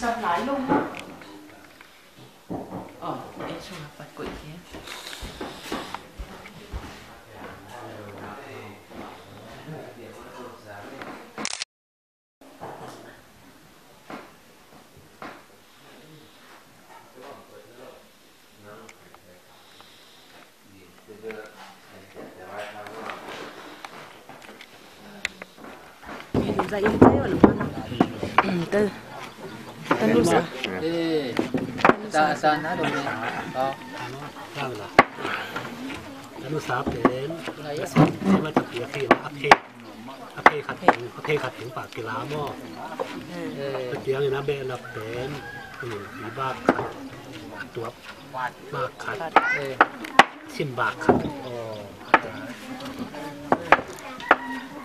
Sắp lái luôn á. Em xuống bật quỷ kia. Mình dạy thấy ở lúc nào? Từ Tanu sa. Sa na dong ni. Tanu saเป็นไม่จะเปียกที่อักเขขัดถึงปากกีฬาหม้อเจียงนะเบนนับเป็นมีบากขัดตัวบากขัดชิมบากขัด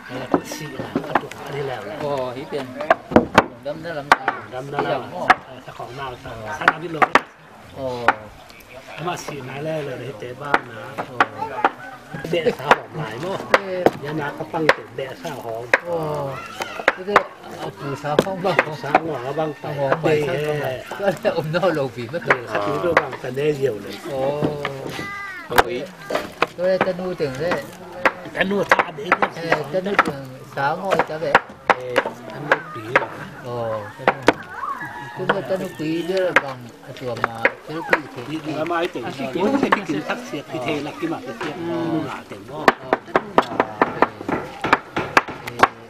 แล้วก็สีนะขัดตัวอันนี้แล้วฮิเปียนดำนั่นลำถ้าของมากถ้าน้ำที่ลงมาสีน้ำแรกเลยให้เจ๊บ้านนะเบะสาวหอมหลายมั้งยานาเขาปั้งเต็มเบะสาวหอมก็จะเอาปูสาวห้องบ้างสาวหัวบ้างไปก็จะอมน้ำโลบีไม่เคยขัดตัวบ้างกันได้เดียวเลยก็เลยจะนู่ถึงได้แต่นู่ท่าเด็กจะนู่ถึงสาวง่อยจะแบบอันนี้ปีหรอคุณจะนู่ปีเยอะบางตัวมาเชื่อพี่เทนี่แล้วมาไอ้เต็งโอ้ยพี่กินทักเสียพี่เทลักกี่หมากเสียนู่นหนาเต็งบ่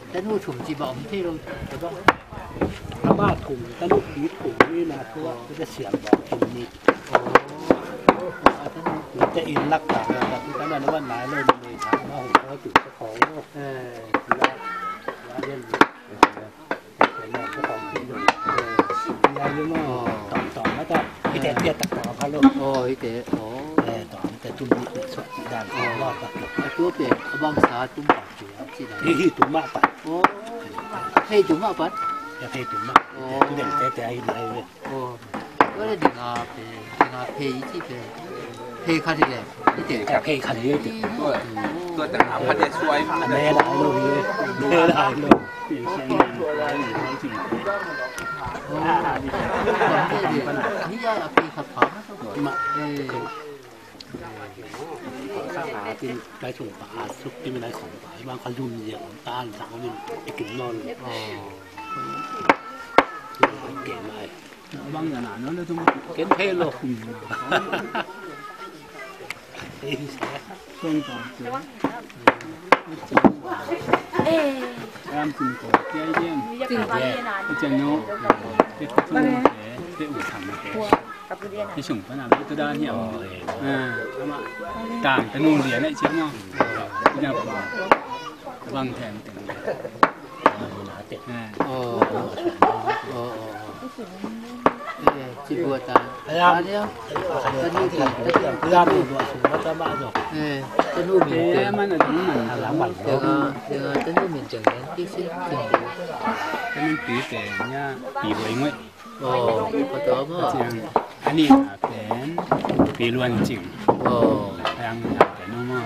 แต่นู่ถุงจีบอมที่เราจะต้องถ้าบ้าถุงแต่นู่ปีถุงนี่นะเพราะว่าจะเสียบบอกถุงนี้จะอินรักต่างกันที่นั่นว่าหนาเลยในทางว่าผมเขาจุดเจ้าของแล้วเล่นเป็นเจ้าของที่อยู่ยายยังต่อแล้วก็พี่เต๋อตัดต่อพะลูกพี่เต๋อต่อแต่จุ่มนิดสุดจีด่านรอดตัดตัวเปลี่ยนบางสาจุ่มปากจีด่านที่จุ่มมากปัดให้จุ่มมากปัดอย่าให้จุ่มมากจุ่มเด็กแต่ไอ้ไหนเลยก็เลยดึงอาเพย์ที่เพย์คันที่เลยพี่เต๋อจากเพย์คันนี้จุดตัวต่างๆมันจะช่วยแม่ได้เลยแม่ได้เลยพี่เชียงนี่ยาเพย์ขับผ่านมาข้าวหาที่ไปส่งปลาซุปที่ไม่ได้ของปลาบางคนรุ่นเยอะต้านสาวนี่ไปกินนอนเก่งเลยบางอย่างนั้นเราต้องเก่งเพลโลต้องต่อจริงก็เยี่ยมจริงจังเนาะเป็นคนเป็นอุทานที่ส่งพนักตัวด้านเนี่ยต่างกันนู่นเหรียญไอ้เจ้าเนาะเนี่ยบางแทนแต่งจีบัวตาเนี่ยจะนู่นที่จะนู่นตัวสูงก็จะบ้าหรอกจะนู่นมีเจ้ามันจะนู่นหลังบังเดี๋ยวจะนู่นมีจังเลยที่สิ้นถึงจะนู่นปีแต่เนี่ยปีไว้เมื่อก็ต่อมาอันนี้เป็นปีล้วนจริงยังเป็นนู่นมั้ง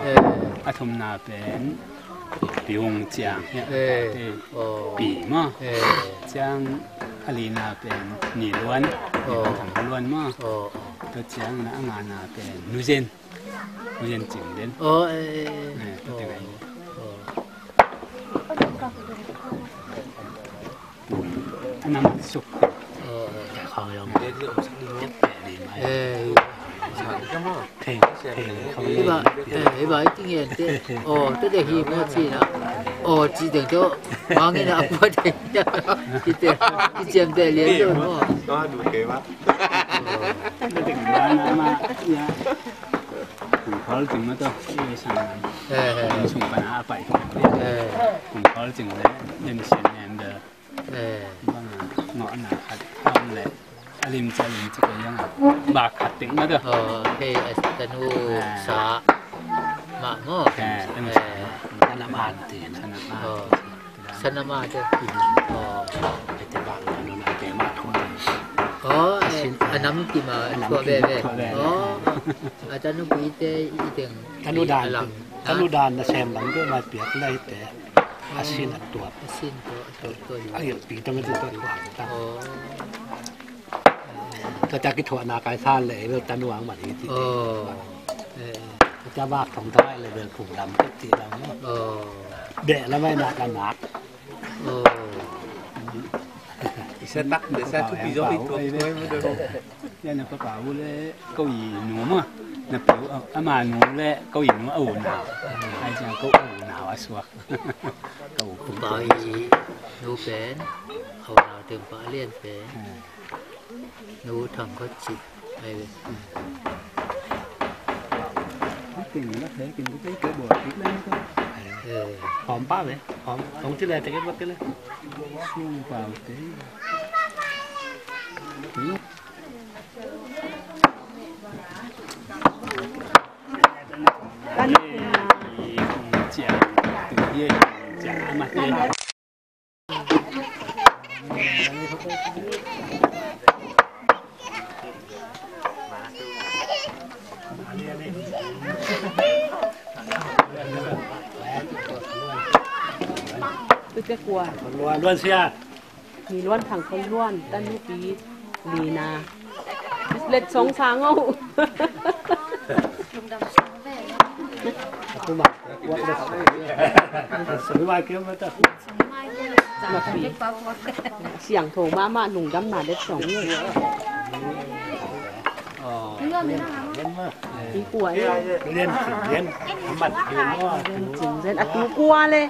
อาทมนาเป็นปีวงจางเนี่ยปีมั้งจางอาลีนาเป็นนีล้วนถังล้วนมั้งตัวจางนะงานนาเป็นนูเจนจริงเด่นตัวเด็กอันนั้นสุกเขายังเด็ดดีไหม이봐, 이봐, 이ting에, 때, 때 대히 뭐지 나, 지등 저, 망이나 아빠한테 기잼대连着뭐 nó đủ kế mắt cái tình bạn mà cũng khó chừng nó thôi cái sang mình chung bạn à phải cũng khó chừng đấy nhân sinh em được vâng ngõ nào khát không lẽ lim cái yang bạc khát tính nó được cái tanu sa mà ngó sanaman thì sanaman chứ cái bạn nó cái mà thôi anh nắm gì mà chua vềอาจารย์นุ้ยเตอีเต็งธนุดานนะแซมหลังก็มาเปียกเลยแต่อาศินตัวไอ้ปีต้องเป็นตัวหวานตั้งก็จะกิจวัตรนาการสร้างเลยเรื่องตันวางมาดีที่จะว่าของท้ายเลยเรื่องผูกดำก็ตีเราเนาะเดะแล้วไม่หนักกันหนักsẽ tắt để xe chút ví dụ ít thôi mới được nên là các bảo lẽ câu gì nó mà là biểu mà nó lẽ câu gì nó ổn nào hay là câu ổn nào à suộc câu cũng bảo gì nấu bén hầu nào từng phá liên bén nấu thằng có chịu hay kinh nó thế kinh cái cơ bò ít lên thôi hòm ba vậy hòm không chứ là cái mất cái lên xương vào cái chả tự nhiên chả mặt lên tôi cái quà luôn xeมีล้วนถังคนล้วนด้านลูกปีลีนาเล็ดสองช้างเอาtôi mặc quạt được sửa vai kiếm mới được เสียงโถมาหนุ่มดำหนาเล็ดสองเลยมีกลัวเลย liên mặt liền nó จริงเส้นอัดตูกลัวเลย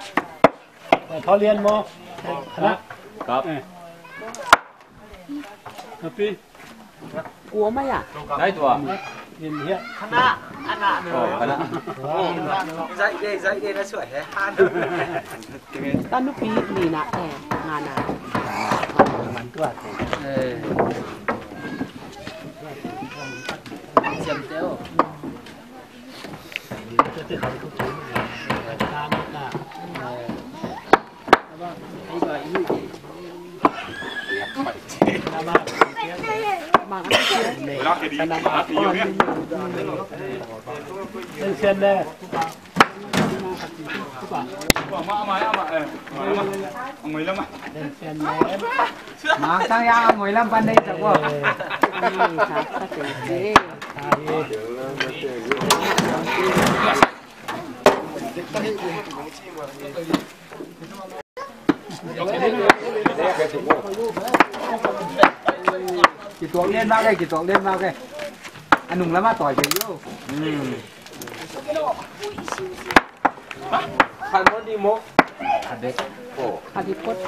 เขาเรียนมครับครับพี่ กลัวไหมอ่ะ đấy chùa เรียนเฮีย dạy đây nó sửa thế han ด้านลูกปีลีนาแอนงานา มันก็จำเต้าที่เขาทุกทีตามหน้าไอ้บ่อยนี่ บางอันเชื่อ เส้นเลย người lắm à mà sang ya 15 ban đây chắc quá ครับถ้าเจ๋งเจ๊กี่ตัวเล่นมากเลยกี่ตัวเล่นมากเลยอันนุ่งแล้วมาต่อยไปอยู่ขันมันดีมก ขัดเด็ก อธิพจน์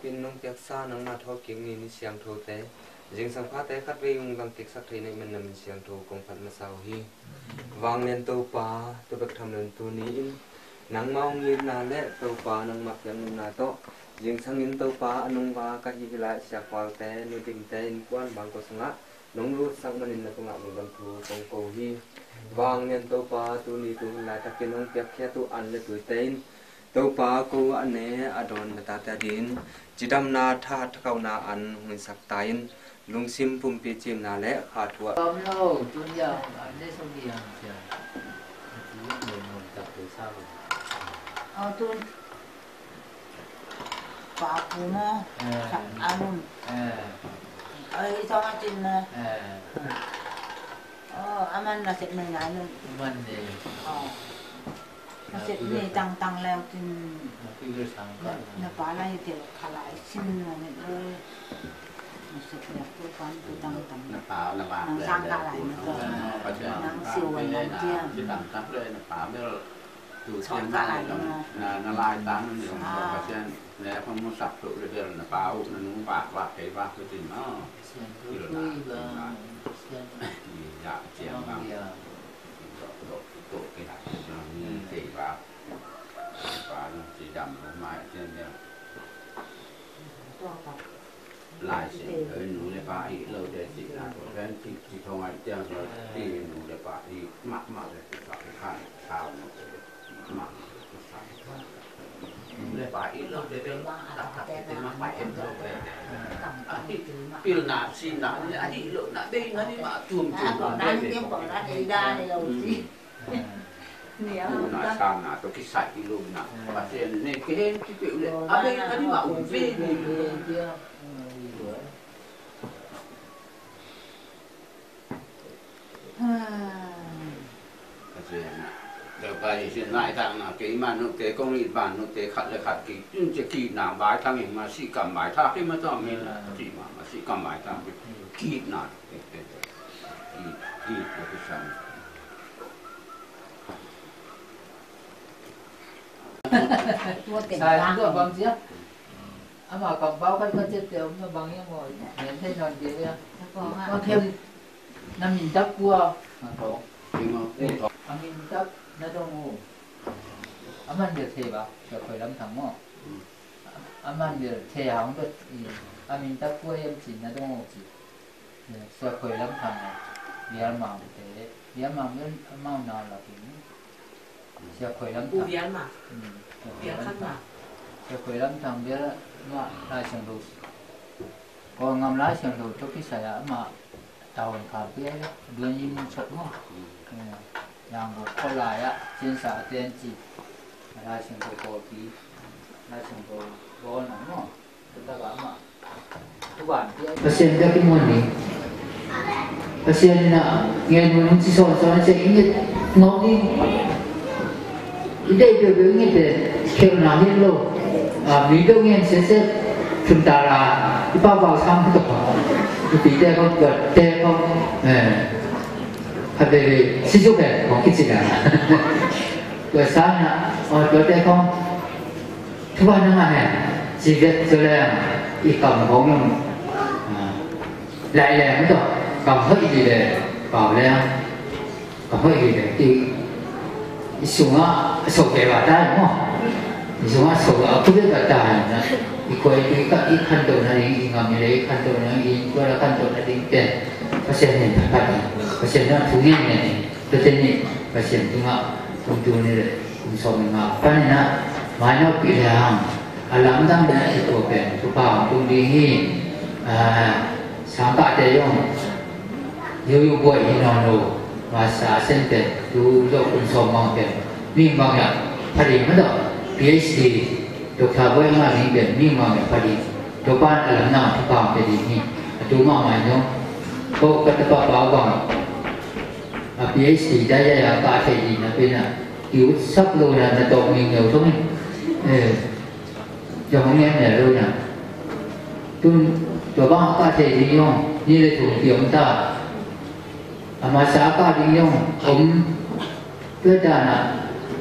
pin nông tiệc xa nắng mà thâu kiếm nghìn xiang thâu té riêng sang phát té khát vi ung bằng tiệc sắc thấy này mình nằm xiang thâu công phận mà sao hi vang lên tàu pa tôi được tham lên tu ní nắng mau nghìn là lẽ tàu pa nắng mặc yang là to riêng sang nghìn tàu pa nông va các gì lại xiang quang té nuôi tình té quan bằng có sang á nông lúa sang mình là công ngạo mình bằng thu công cầu hi vang lên tàu pa tu ní tu lại các kiến nông tiệc kia tu ăn lên tuổi tên tàu pa cô anh ấy adon ta ta đến chỉ đâm na tha thâu na ăn mình sạc tain lung sim pum pi chim na lẽ khát thua không đâu tôi giờ anh đấy xong đi ăn chờ chỉ người ngồi tập từ sau tôi bà phụ nó sạc ăn luôn ấy sao ăn chín nè anh là sẽ mình ngại luôn mình thì nó sẽ đi tăng tăng leo trên cái sang nó phá lại thì khá lại xin là những cái nó sẽ đẹp tôi quán tôi tăng tăng nó sang cả lại nó nó siêu gần lắm kia chọn cả lại nó lai tán nhiều và trên nếu không muốn sập tụ được là báo nó muốn bạc cái tình nó dạ chém bằng độ cái này như thế và chỉ đầm mãi trên đây lại sẽ tới núi để phá ý lâu để chỉ là của bên chỉ không ai chơi rồi thì núi để phá ý mặc để phá cái khai thao nó mặc để phá ý lâu để bên để mặc phải em rồi cái nạp xin nạp thì anh đi lộ nạp đây nó đi mà chùm đang tiếp bỏ ra đi ra thì đâu gì nạp sang nạp tôi cái sạch cái luôn nạp và trên này cái hết cái kiểu này ở đây nó đi mà uống về được bài hiện lại rằng là cái mà nó cái công nghệ bản nó cái khát là khát cái chuyên chỉ kỳ nào bài thằng mình mà sĩ cầm bài thang cái mà cho mình là chỉ mà sĩ cầm bài thang cái kỳ nào cái sản sai itu abang siap ama cầm bao cái chết tiểu mà bằng như ngồi nhìn thấy non kia có thêm 5.000 tấc cua thổ ăn nghìn tấc nó trong ngủ ăn được thì bảo được phải làm thằng mò ăn được thì không được ăn nghìn tấc cua em chỉ nó trong ngủ chỉ sẽ phải làm thằng này biar mau thế biar mau nên mau nào là cũng sẽ phải làm thằng biar mà biar khăn mà sẽ phải làm thằng biar mà lại chẳng đủ còn ngầm lái chẳng đủ cho cái xe mà tàu khảo kia đương nhiên sốt mà yang bộ có lại á trên xã tiền chỉ là chẳng đủ cổ tí là chẳng đủ bó nóng mà chúng ta bảo mà các bạn ta xem ra cái môn này ta xem là nghe nó chỉ so nó sẽ ý nghĩa nó đi đây được ý nghĩa để theo nào hết luôn lý đâu nghe sẽ chúng ta là đi bao vào sang cái tập thì đây con gật đây con để sử dụng để có cái gì là rồi sáng là rồi đây con thứ ba nữa này chỉ biết cho là đi cầm bóng nhưng lại là cái đó cầm hết gì để bảo lên cầm hết gì để đi xuống á sổ cái vào tay đúng không xuống á sổ ở cái biết vào tay nữa ikoi ika ikan tu nari ingam ile ikan tu nari ikoi ikan tu nari ten pasien ni tak pasien nak tungi ni betul ni pasien tunga tuntu ni kumsom ngap pan na mana pilihan alam dam na itu pen tupa tungdihi sampai tayong yu boy inono masa sente tu do kumsom mang pen ni mangya hari mana PhD Dokter boleh nggak ni ni mana padi, depan alam nak tukang jadi ni, tu mana ni, kau kata apa bawang, PhD daya ya kat jadi nak pena, iu sab lo na natok ni ngau tu ni, jangan ni ada lo na, tu depan kat jadi yang ni le tu tiang ta, masa kat jadi yang kita na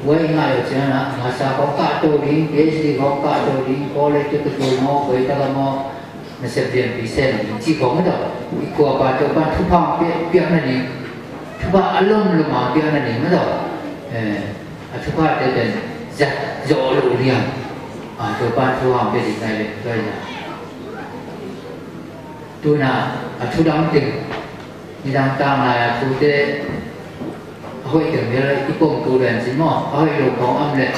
quay ngay ở trên là masa có cả đồ đi PhD có cả đồ đi college cái đồ mò với ta mò nó sẽ biến bị xem chỉ có cái đó qua ba chỗ ba thu phong biết này đi thu ba alum luôn mà biết này đi mới đó thu ba để đến giặt rõ lộ liền chỗ ba thu phong biết gì này đây là tu na thu đóng tiền đi đang tăng là thu để hội tưởng như là cái công cụ đèn chính mỏ hội đồ có âm lệ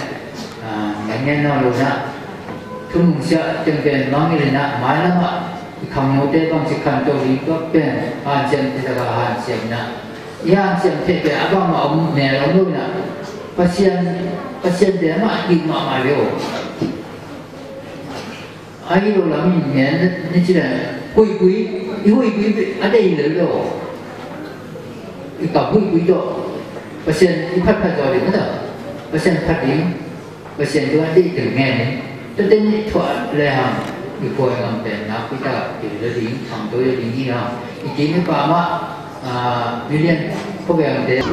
ngành nhân nó luôn á thu mùng sợ từng tiền nó như là mãi lắm ạ không nhớ tới bằng chỉ cần tôi đi có tiền hàng tiền thì là hàng tiền nè hàng tiền thì cái áp mà ông nè ông nuôi nè pasien để mà kịp mà liệu ai đâu là mình nhẹ nên chỉ là quý ở đây nữa rồi cái cả quý đó pasien đi phát rồi đấy đó pasien phát đi pasien tôi đi từ nghe này tôi đến thoại là cái coi làm tiền nào cái ta thì là đi thằng tôi là đi như nào ý kiến cái bà mà William có vẻ làm tiền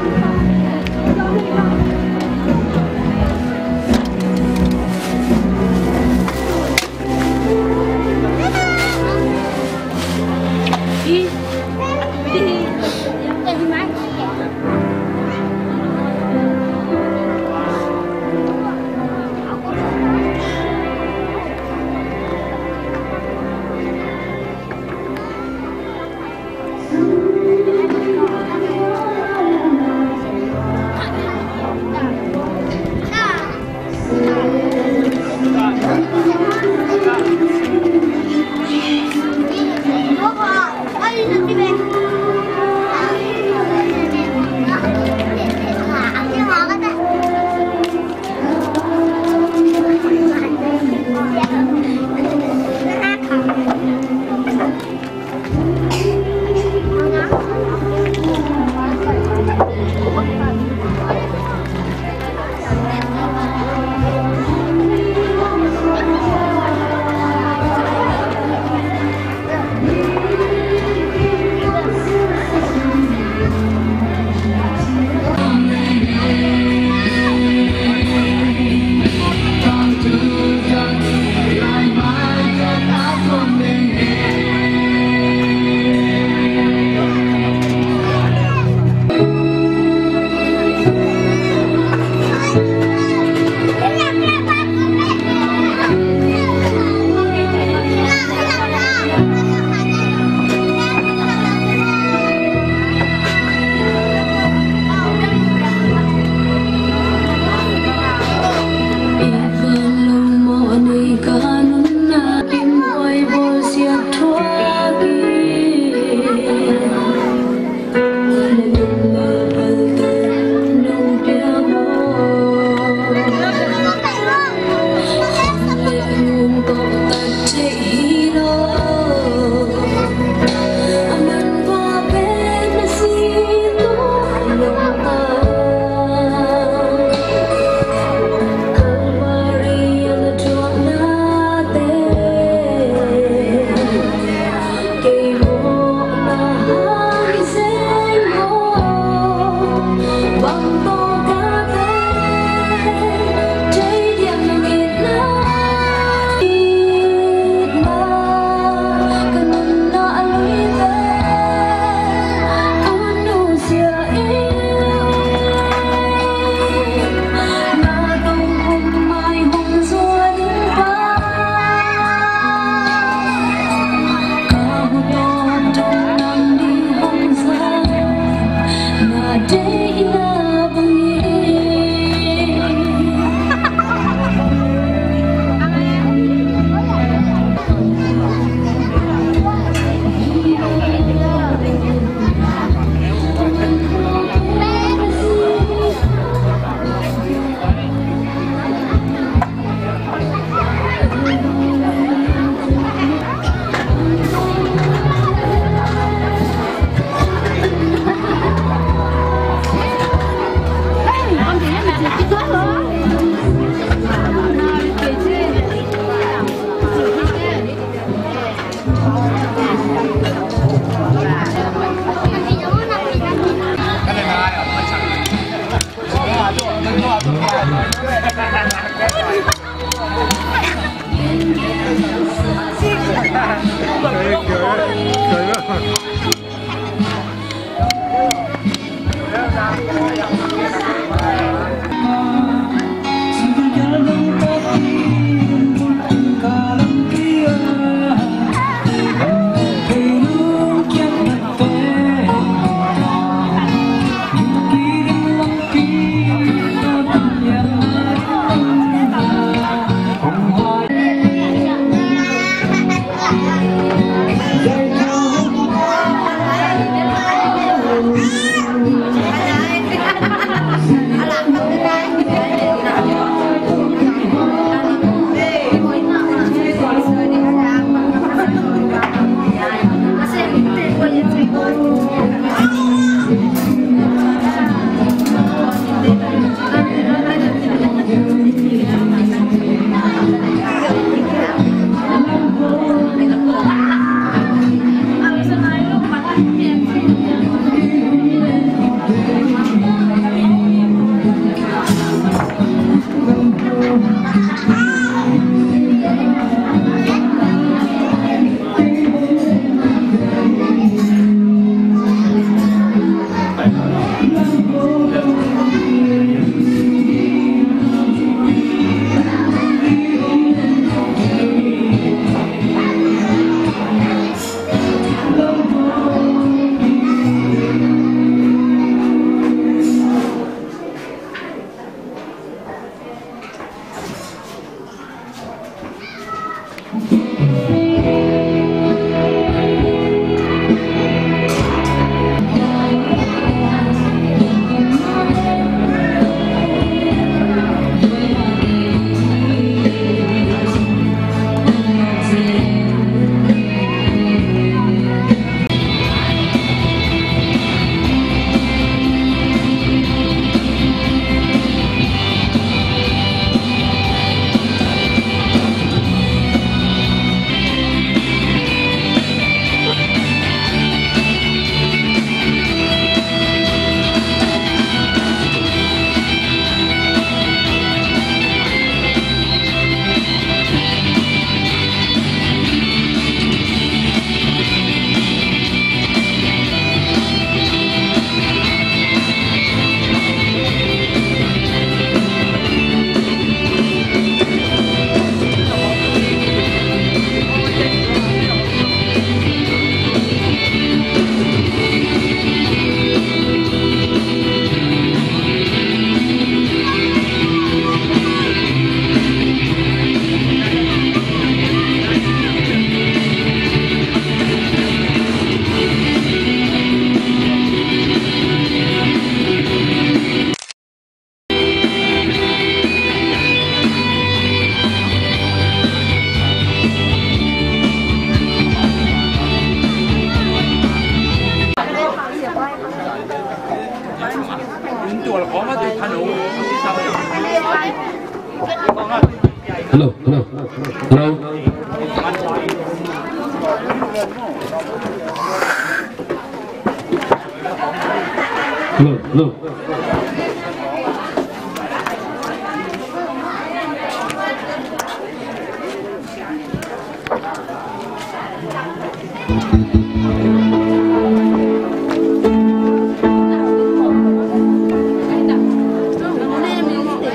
Hello.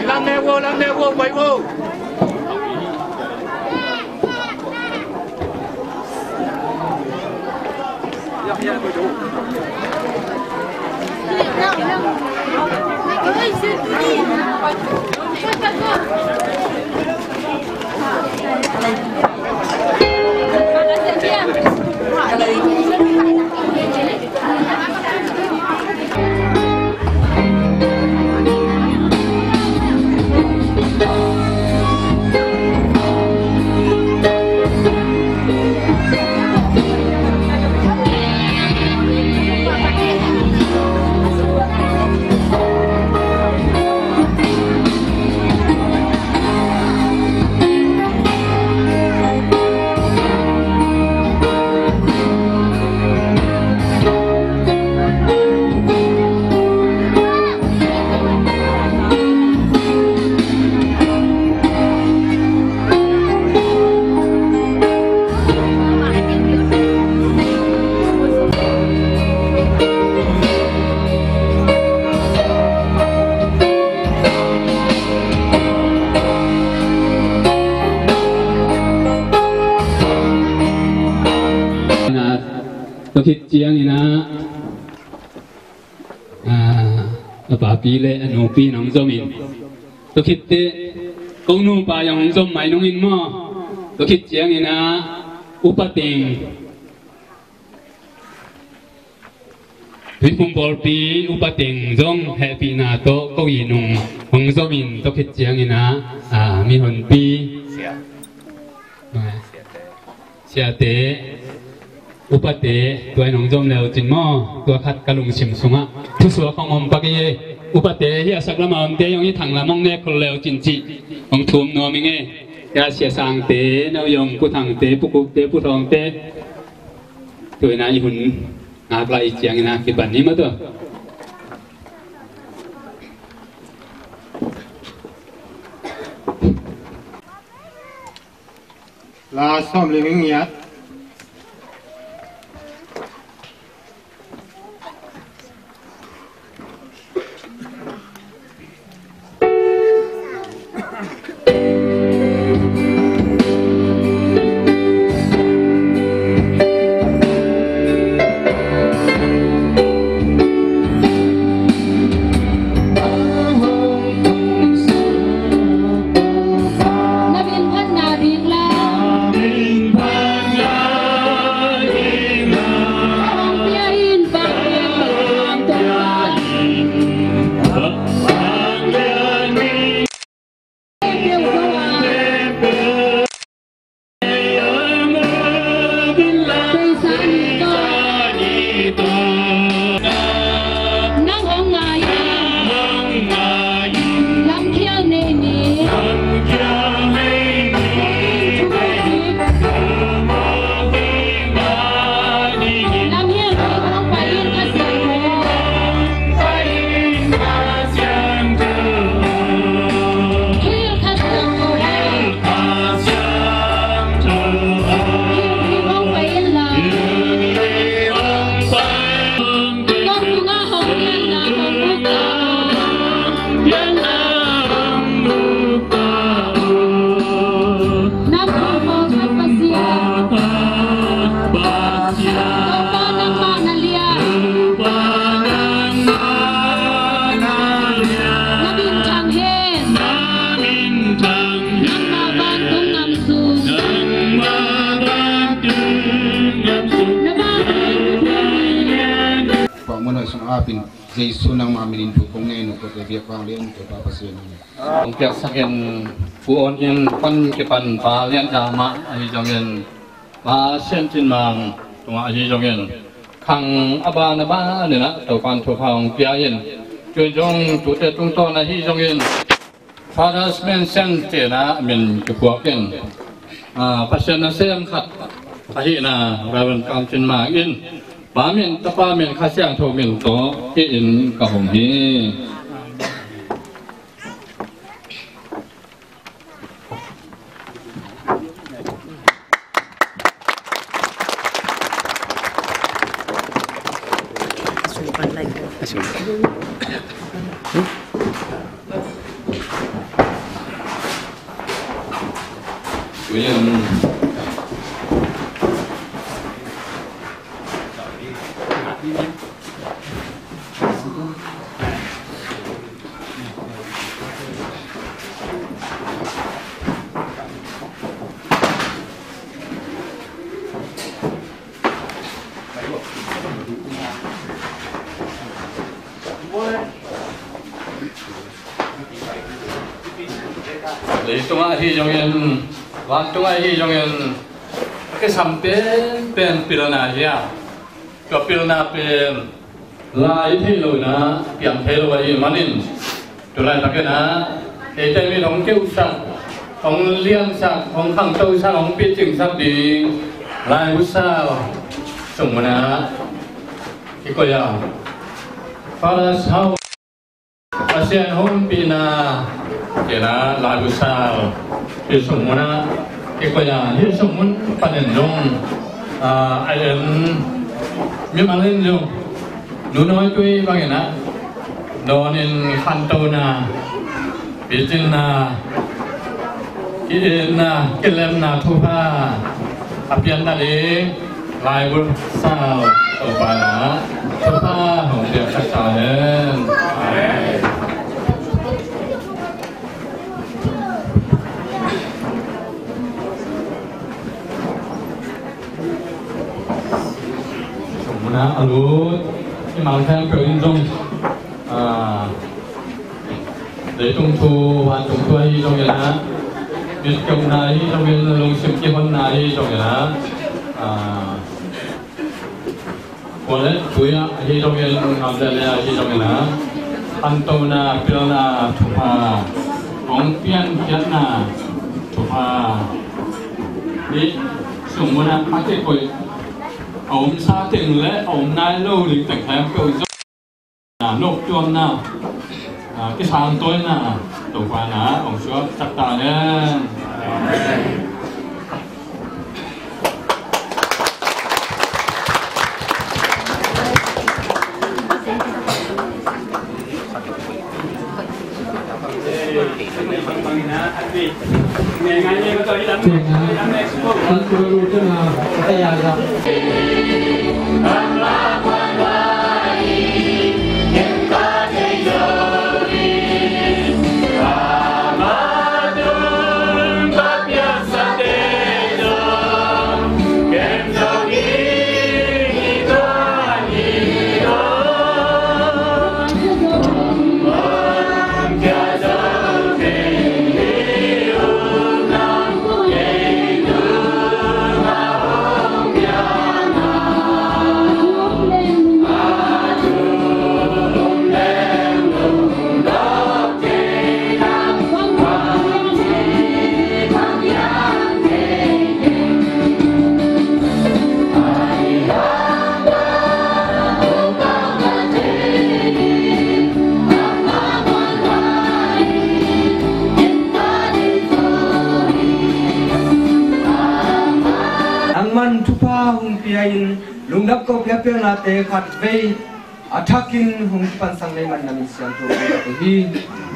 Làm nè vô, mày vô. Bakit siyang ina apapile anupi ng zomin. Bakit kung nu pa yung zom may nungin mo. Bakit siyang ina upating Pipumból pi upating zong happy na to kau inung hong zomin bakit siyang ina mi hon pi siate upate tuai nong zom leo jin mo tua khat kalung sim sunga tu suwa kong om pagi upate hi asaklama om te yong i thang lamong ne kol leo jin chi ong thum no mi nge ya sia sang te no yong ku thang te pu ku te pu thong te tuai na i hun ngak lai chiang ina ki ban ni ma to la som li nging yat Jesu nang mamin tu kong ngay nu ko te biak wang lian ke pa pasien ni. Ang piak sakyan puon yang pan ke pan pa lian jama ai jong yan ma sen tin mang tunga ai jong yan khang aba na ba ne na to pan to khang pia yan chuen jong tu te tung to na hi jong yan Fathers mention tena min kepuakin pasien nasem khat ahina rawan kamchin ma in pamin tapa min khasyang tho min to in ka hom hi lấy tung ai hi trong yên vang tung ai hi trong yên cái sắm pen pilana hi à cái pilana pen lại thi rồi na kiểm thi rồi vậy manin từ lại cái na cái tay mình ông kêu sang ông liên sang ông khang châu sang ông biết chừng sang đi lại bút sao sủng mà na cái coi à para sao ASEAN home pina kena lagu sao di semua kekaya di semua panenjong ayam memang lenjong nunoi kui bagaimana donin kantona bitina kina kelemna tuha apian tadi lagu sao opana tuha hongdia kasayan na alut cái màu theo biểu in dung để trung thu và trung thu hi trong cái đó biết công này trong cái lồng xiêm kia hôm này trong cái đó còn đấy cuối hi trong cái làm ra là hi trong cái đó Antona Pilana Thupa ông Pian Piana Thupa đi sủng muốn ăn cái coi ông sa tiền lẽ ông nai lâu thì tỉnh tham cầu nộp chuông nào cái sáng tối nào tổ quan á ông chúa chặt tà nhé lung đắp câu bia bia na te khát vây athakin hung pan sang nei man namin siang to hi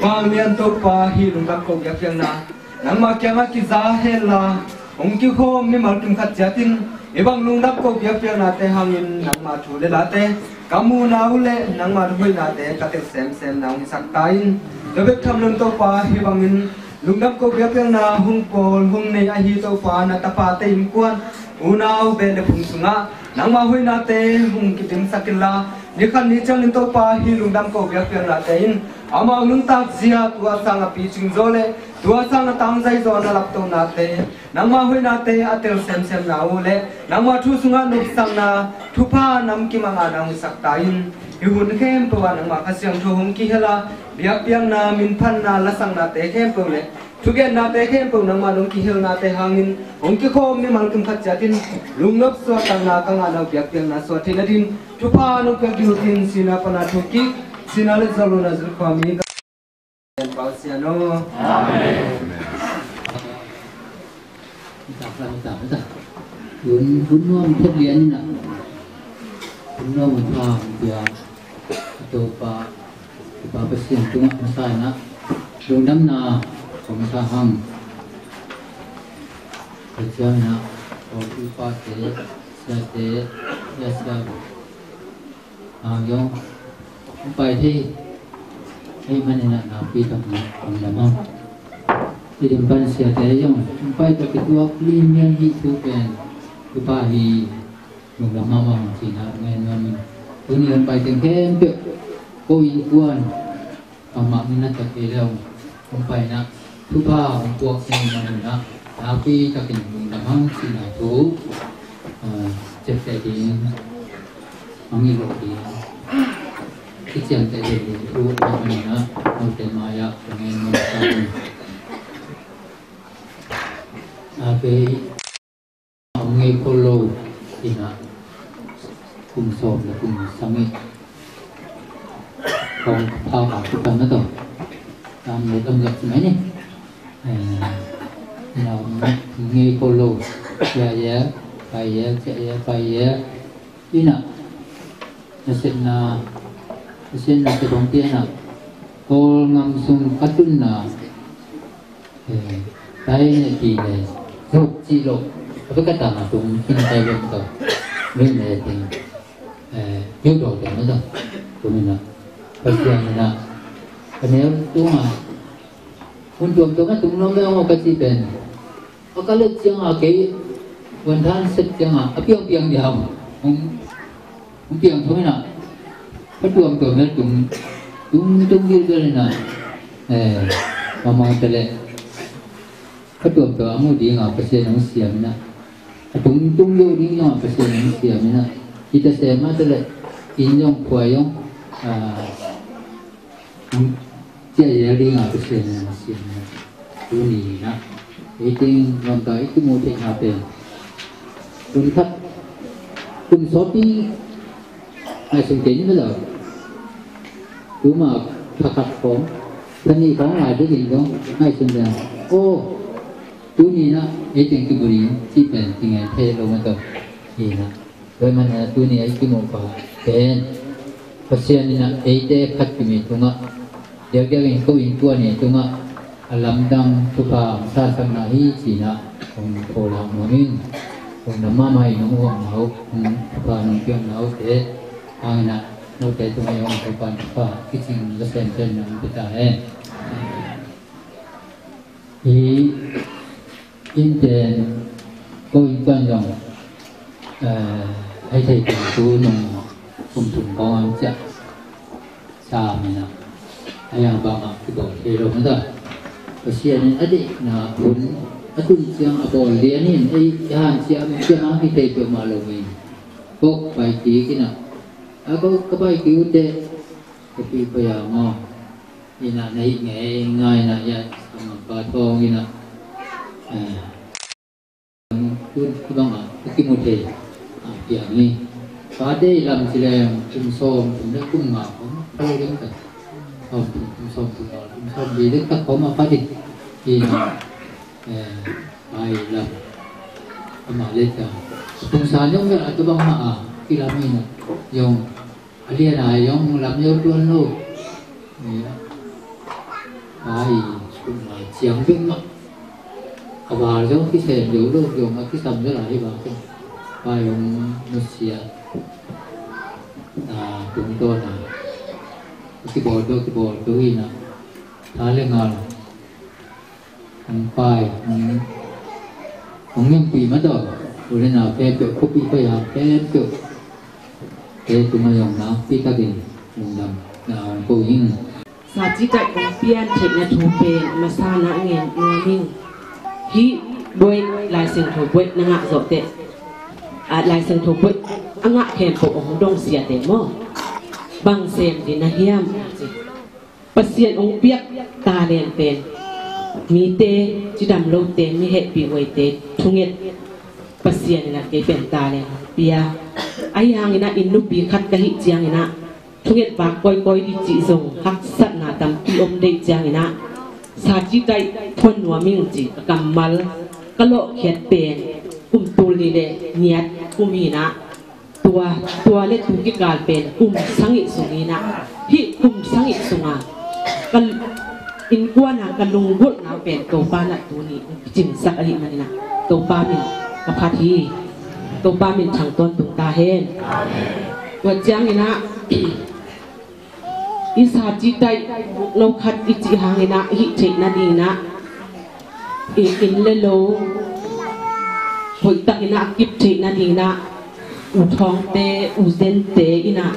wang mian to pa hi lung đắp câu bia bia na nang ma kya ki za hela hung ki kho mi mal tum khat jatin ebang lung đắp câu bia bia na te hangin nang ma thu le la te kamu na ule nang ma hoi na te ka te sem nang sak tain to bek tham lung to pa hi bangin lung đắp câu bia bia na hung pol hung nei a hi to pa na ta pa te im kwan unau be le phung sunga nang ma hui na te hung ki tim sakilla ni khan ni chang to pa hi lung dam ko bia pia na te in ama nung tak zia tua sang a pi ching zole tua sang a tam zai zo na lap to na te nang ma hui na te atel sem na ule nang ma thu sunga nuk sang na thu pa nam ki manga nang sak ta in hi hun khem to wa nang ma khasyang tho hung ki hela biak piang na min phan na la sang na te khem pung le thugen na te khem pung nang ma lung ki hel na te hangin ong ki khom mi mal kum khat chatin lung nop so tang na ka nga na biak piang na so thina din thu pa no ka du tin sina pana thuki sina le zalo na zul khami Pausiano. Amen. Kita Yun nuam terlian na. Yun nuam pa dia atau pa pasien tungak masana. Dondam na pemasaham. Kerja na waktu pate sate biasa. Yang sampai hay mana nak napi tak nama. Di depan siapa yang sampai tak ketua clean yang itu kan kepahi nama orang Cina dengan ini sampai tengkem tu koin kuan amak minat tak kelau sampai nak tupa untuk sini mana tapi tak kena nama Cina tu cepat ini mengilu dia. Kecil tadi itu mana hotel maya dengan makan. Apa mengai polo ina kumsop le kumsangi. Kong kapal aku kan tu. Tam le tam gat semai ni. Nào mengai polo ya paya ina. Nasibna Mesin nak terongtian nak, kol ngamsung katun nak, tay nak kile, ruk cilok, apa kata nak tu mungkin tay betul, mana ting, jodoh tu mana, tu mana, pasien mana, kenal tu mah, untuk tu kan tu belum dah mau kasih pen, kalau siang akai, wantan setiang apa yang dia ham, yang tu mana. Ketua tu nak tung gitu na, mama tele. Ketua tu amu dia ngapa sih nang siam na, tung yo dia ngapa sih nang siam na. Kita sema tele, inyong kuayong, dia dia ngapa sih nang siam na. Tu ni na, itu nonton itu mungkin apa? Tunkat, sopi. Ai sinh kính bây giờ cứ mà thật phóng thân đi phóng lại cái gì đó ai sinh ra ô tú ni na ấy tiếng cái bùi chỉเป็นtiếng ngày thế đâu mà đâu gì na rồi mà tú ni ấy cái mồm phá bên pasien ni na ấy thế khát cái gì tung á giờ cái người câu in tua này tung á làm đăng tu phá sa sang na hi chỉ na ông phô làm mà mình ông nằm mà mày nó uống máu phá nó kiếm máu thế ang na no te tu may ang kapan pa kising lasen sen ng kita in ten ko in quan dòng hay thầy tu nông cùng thùng con ăn chả xa mình nào hay ang bang cái bộ thế rồi đó có xe nên adi na pun atun siang abo lianin ay yan siang hay thầy tu malawin ko pai ti kina aku kebaik kita tapi payah mau ina naik ngai na ya sama patong ina tu bang mute yang ni pada dalam silam kumsom kumda kumma kalau dia kan kumsom di dekat koma pada ina ai lam amaleta kumsanya enggak atau bang maa kilamin yung alien na yung làm nhau tuân luôn ai cũng là chiang vinh mà bà giống cái xe nhiều đâu dùng cái sầm rất là hay bà không ai dùng nó xia chúng tôi là cái bộ tôi là thà lên ngon không phải không những quỷ mất rồi rồi nên là phê biểu copy phải làm phê biểu thế tụi mày dùng nó phi các đình dùng đầm nào cô yên sa chỉ cái công pian chết là thùng bể mà sa nã nghe mình hi đôi lại sinh thổ bội năng ngạ dọc tệ lại sinh thổ bội ang ngạ khen bộ ông đông xìa tệ mò bằng xem thì na hiam ประเสียนองเปียกตาเรียนเป็นมีเตจิดำโลเตมีเหตุปีไวเตทุงเงประเสียนนะเกเป็นตาเรียนเปียไอ้ยังนะอินนุปีขัดกะหิเจียงนะทุงเงปากปอยดิจิซงหักสัตนาตำปีอมเดเจียงนะสาจิใจทนหัวมิงจิกำมัลกะโลเขียดเป็นกุมตูลีเลเนียดกุมีนะตัวเล็กตุกิการเป็นกุมสังอิสุงีนะที่กุมสังอิสุงากันอินกวนนะกันลุงบุตรนะเป็นตัวป้านะตัวนี้จิมสักอะไรมันนะตัวป้ามินกับพาทีตัวป้ามินทางต้นตุงตาเฮนตัวเจียงนี่นะอิสาจิตใจเราคัดอิจิหางนี่นะฮิเทนาดีนะอินเลโลหอยตักนี่นะกิบเทนาดีนะอุทองเตอุเซนเตอินะ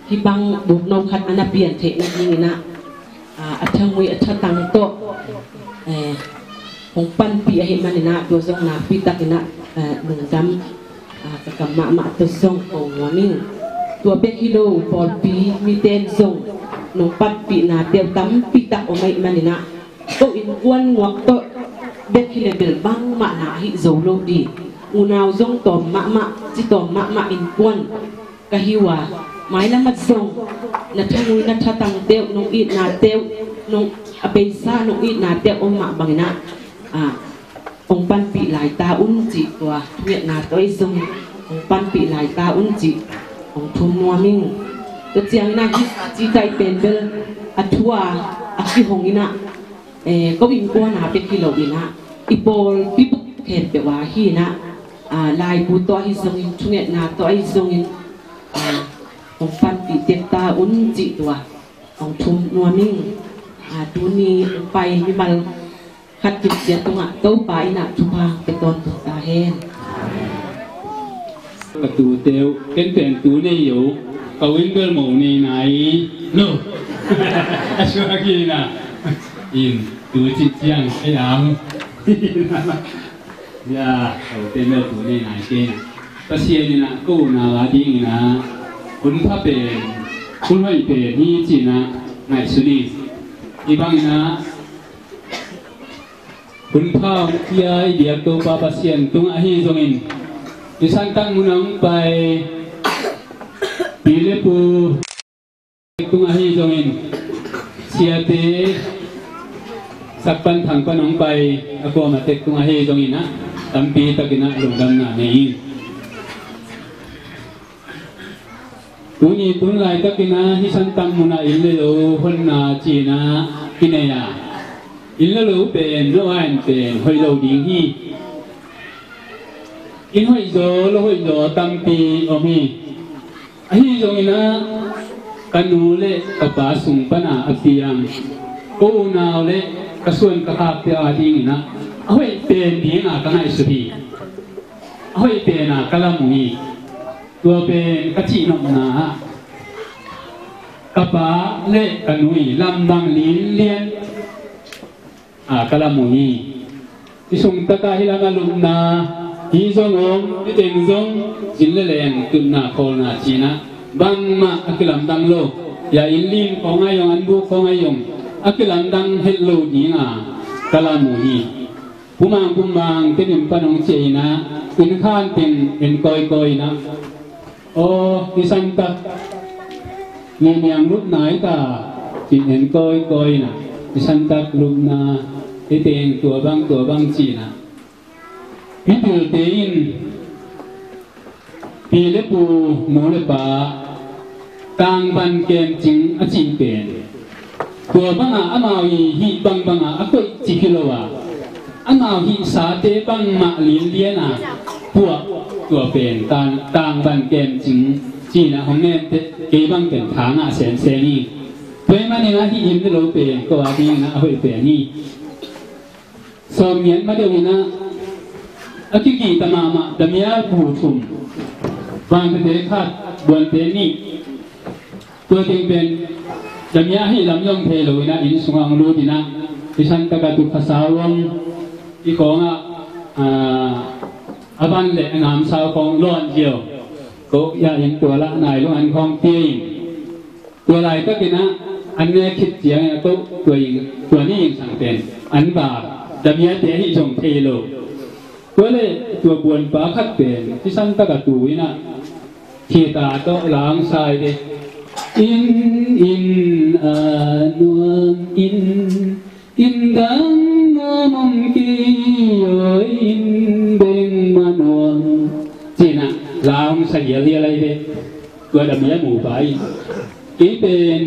ที่บังบุกเราคัดอันนั้นเปลี่ยนเทนาดีนะอัฐมวยอัฐตังโตของปันปีอาหิมันนี่นะตัวทรงนาปีตักนี่นะหนึ่งกำกำมะตัวทรงของหัวนิ่งตัวเบกิโลปอลปีมีเตนทรงนงปัดปีนาเตียวตั้มปีตักออกมามันนี่นะโตอินกวนงวกโตเบกิเลเบลบังมะนาฮิโซโลดีอุณาวทรงตอมมะจิตอมมะอินกวนกะฮิวาไม้ละมัดทรงนัทมุยนัทตังเตียวนงอีนาเตียวนงอเปซ่านงอีนาเตียวอมมะบังนะองปันปีหลายตาอุ้นจิตัวเวียดนาตัวไอทรงองปันปีหลายตาอุ้นจิของทุนนัวมิงตัวเจียงนะจีใจเป็นเบลอัทัวอักขิหงอินะก็วิ่งกวนหาเป็นกิโลอินะอีโปลปิบุกเห็นเปว่าฮีนะลายปูตัวฮิซงอินทุเงนาตัวไอซงอินของปันปีเตียตาอุ้นจิตัวของทุนนัวมิงดูนี้ไปมิบัลคัดจิตเสียตรงโต๊ะไปนะทุพาเป็นตอนตุตาเฮนประตูเตียวเป็นแต่ตูนี่อยู่ก็วิ่งเดินหมู่นี่ไหนโน่ช่วยกินนะอินตูจิตเจียงไอ้ยามย่าเขาเต็มเลยตูนี่ไหนเก่งประเสียนี่นะกูน่ารักดีนะคุณพ่อเป็นคุณพ่อเป็นนี่จีนะไหนสุนีอีบางนะคุณพ่อที่ไอเดียตัวป้าประเสียนตุงอาฮีตรงอินดิฉันตั้งมุนังไปปีเล็บปูตุงอาฮีตรงอินเสียเตสักปันทางปนองไปakuมาเทตุงอาฮีตรงอินนะตั้งปีตะกินะลงดังนะนี่ตุนี้ตุนไลตะกินะที่ฉันตั้งมุนาอินเลโอคนนาจีนะกินเนียอินเลโอเป็นโนวันเป็นหอยโลดิงฮีอินหอยโลตั้งปีอมีอาฮีตรงอินะกันนูเล่กับปาสุงปนาอักยังกูนาวเล่กระส่วนกระหับเตียดิงนะหอยเป็นดีนะกันไอสุพีหอยเป็นนะกะละมุยตัวเป็นกะจีนมนากระปาเล่กันนุยลำดังลิ้นเลียนกะละมุยที่ส่งตะกาฮิลางาลุมนาฮิซงอมที่เต็งซงจินเลงตุนนาโคนาจีนะบังมาอักลำดังโลยาอินลินของไอยองอันบุของไอยองอักลำดังเฮลโลดีงากะละมุยผู้มังเป็นปนองเจนะอินข้านเป็นกอยนะโอ้ดิฉันตักมีเมียงลุกไหนตาจิเห็นกอยนะดิฉันตักลุกนาที่เตียงตัวบางจีนะพิจูเตียนปีเล็บปูหมูเล็บปากลางบันเกมจิงอจิงเป็นตัวบางอามาวีฮีบางอากุยจิกิโลวาอามาวีสาเตบังมาลินเลียนะพวกตัวเป็นกลางบันเกมจิงจีนะของเนี่ยเก็บังเป็นทางเซนนี่ตัวมันเนี่ยนะที่อินได้รู้เป็นก็ว่าดีนะเอาไปเป็นนี่สมเย็นมาเดี๋ยวนี้นะอากิกิตามมาดมีอาบูชุมบางประเทศขาดบนเทนี่ตัวจริงเป็นดมีอาให้ลำยองเทลุนะอินสุงังรู้ดีนะดิฉันตะกัตุภาษาวงอีกองอาบันเล่งามสาวของล้วนเดียวก็อย่าเห็นตัวละนายล้วนของเตียงตัวลายก็กินนะ อันนี้คิดเสียงก็ตัวนี้ยังสั่งเป็นอันบาดำเนินเตะที่จงเทโลก็เลยตัวบวนปลาคัดเป็นที่สั้นตะกัดตุยนะที่ตาโตล้างทรายเดอินนวมอินดังมงกีโยอินเบงมานวมจีน่ะล้างใส่อะไรเดตัวดำเนินหมู่ไปที่เป็น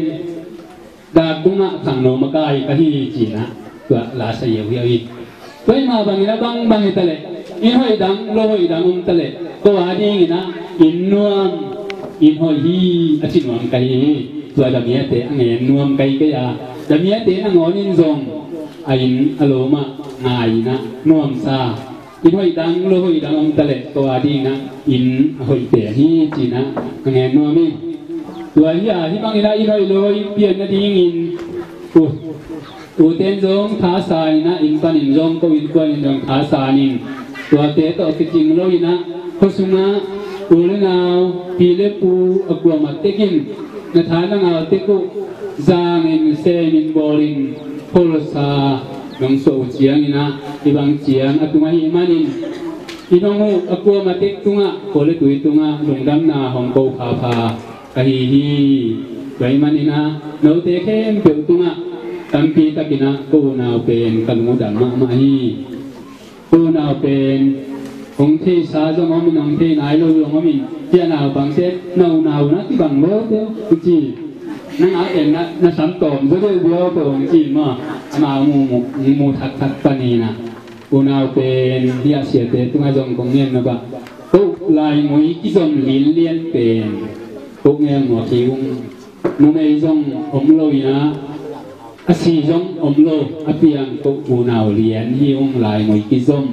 ดาบุงะสังโนมกายกะฮีจีน่ะตัวลาใส่เยอะอีกไปมาบางทีนะบางทีทะเลอินหอยดังโลหอยดังทะเลก็ว่าดีนะอินนวมอินหอยฮีอาชินวมไก่ตัวดำเนินเตะอังเงินนวมไก่ก็ยาดำเนินเตะอังงอนินซงอินอโลมะงายนะนวมซาอินหอยดังโลหอยดังทะเลก็ว่าดีนะอินหอยเตะฮีจีน่ะอังเงินนวมีตัวที่บางทีนะอินหอยโลยเปลี่ยนนาทีอินอุเทนจงท้าสายนะอินปันอินจงก็อินปันอินจงท้าสายนินตัวเตะต่อกิจริงโลยนะเขาสุงะอุลนาวปีเลปูอักวามัดเตกินนาทานังเอาเตกุจางอินเซมินบอลินโพลซาลงโซเจียงนะอีบางเจียงอัตุมาฮิมานินอีน้องหูอักวามัดเตกตุงะโพเลตุยตุงะลงดำนาของโกคาพากะฮีฮีไว้มานินะโนเตเข้มเปิลตุงะตั้งปีตะกินะกูนาวเป็นกันมุดันมาฮีกูนาวเป็นองค์ที่สาจงอมินองค์ที่นายโลยงอมินเจ้านาวบางเซตนาวนะที่บางโลเดียวจีนั่งอาเอ็นนะสัมตอมเดียวตัวองค์จีมามูทักปนีนะกูนาวเป็นที่อาเซียเตตุงะจงคงเงียนนะบะกูลายมวยกิจงลินเลียนเป็นกูเงียนหัวคิวนุเมยจงอมโลยนะอาศีจงอมโลอาเปียงก็กูนาวเลียนที่องลายมวยกิจง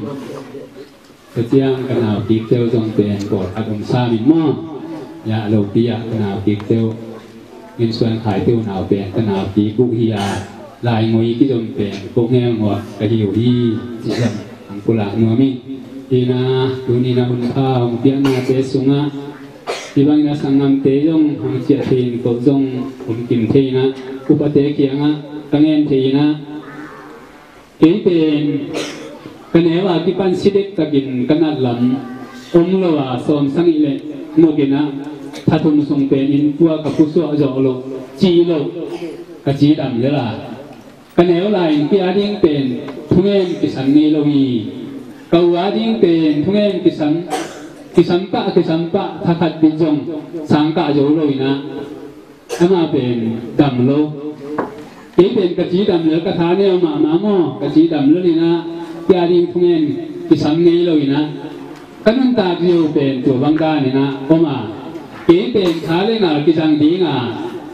ก็เจียงกันนาวกิกเตลจงเป็นกอดอารมณ์ซามิมอยาโลปียกันนาวกิกเตลเงินส่วนขายเตลนาวเป็นกันนาวกิกุฮิยาลายมวยกิจงเป็นพวกแง่หัวกะหิวที่จีจงอังกุลานัวมิทีน่าดูนี่นะคุณข้าวเปียนาเตสุงะที่บางนะสังนำเตยงหังเจียทีนก็จงผมกิมทีนะอุปเตเกียงะตั้งเงินทีนะเป็นกันเอว่าที่ปันสิเด็กตะกินกันนัดลำองค์ละว่าสมสังอิเลโมกินะถ้าทุนทรงเป็นอินพัวกับผู้สวะจโลจีโลกจีดำเยล่ะกันเอวลายที่อาดิ้งเป็นทุเงินกิสันนีโลวีกาวอาดิ้งเป็นทุเงินกิสันปะถ้าขัดบิจงสังกะโจโลยนะอามาเป็นดำโลที่เป็นกจีดำเนื้อกระทาเนี่ยมาโมกจีดำโลนี่นะที่อาดิ้งทุเงินกิสันนีโลยนะกันนั่นตาเดียวเป็นตัวบังกานี่นะโอมาที่เป็นขาเลงากิสังดีงา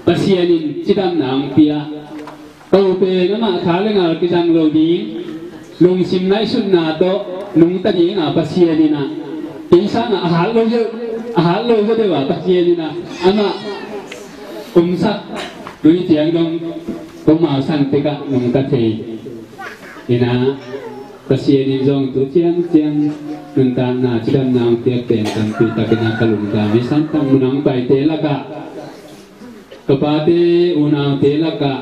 ปัสยานินจิดำนางเปียตัวเป็นน้ำมาขาเลงากิสังโลดีลงสิมไนสุนนาโตลงตันยิงาปัสยานินะอินสานอาหารโลเยอะเดียวปัสยานินะอามาสักดูเสียงลงตัวมาสันติกะลงตะเทนี่นะปัสยานิจงตัวเจียงนันตานาจิดำนางเตียเป็นตันปีตะกินาคลุงดามิสันตังมุนังไปเตละกะกปาเตอุนางเตละกะ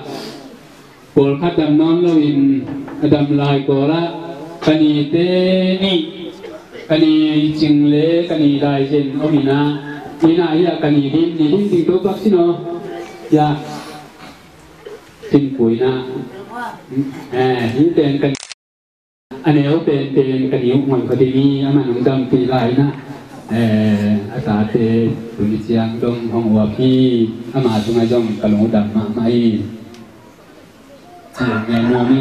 ปอลขัดดำนอนโลอินดำลายกอละกันีเตนีกันีจิงเลกันีได้เจนโอมินานี่นะยากันีดินติงตัวปักสิโนยาติงปุยนะนี่เป็นกันอันนี้เป็นกันยุมันพอดีมีมันดำปีลายนะอาตาเตตุนิเชียงดงของวัวพี่อามาตุงไอจงกะลงดำมาไม่เจียงแมนโนมิ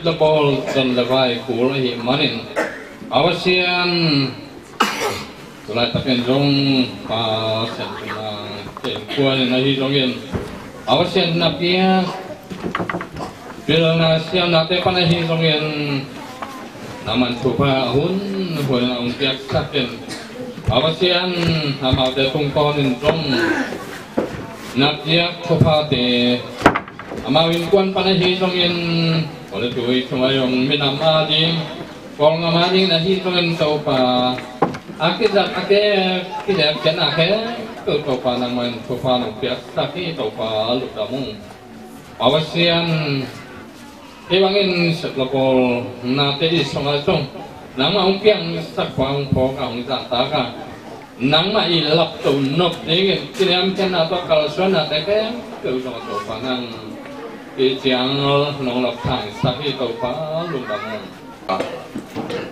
la bol dan la vai kul hi manin awasian tulai taken jong pa sen na ken kuan na hi jong yen awasian na pia bila na siam na te pa na hi jong yen naman tupa hun huan na ong piak saken awasian hama te tung konin jong na piak tupa te amawin kuan pa na hi jong yen oleh tuai tumayong minam ading kong amani na hi jong yen tau pa akidat ake kidak ken ake tau pa naman tupa nong piak saki tau pa lukdamung awasian ibangin setlokol nate isongasong nang maung piang sakwang po kaung tata nang mailap tunok ningen kiniam ken ato kalson nate ke keusong to panang ijang nong lap thang sakhi to pa lungdamong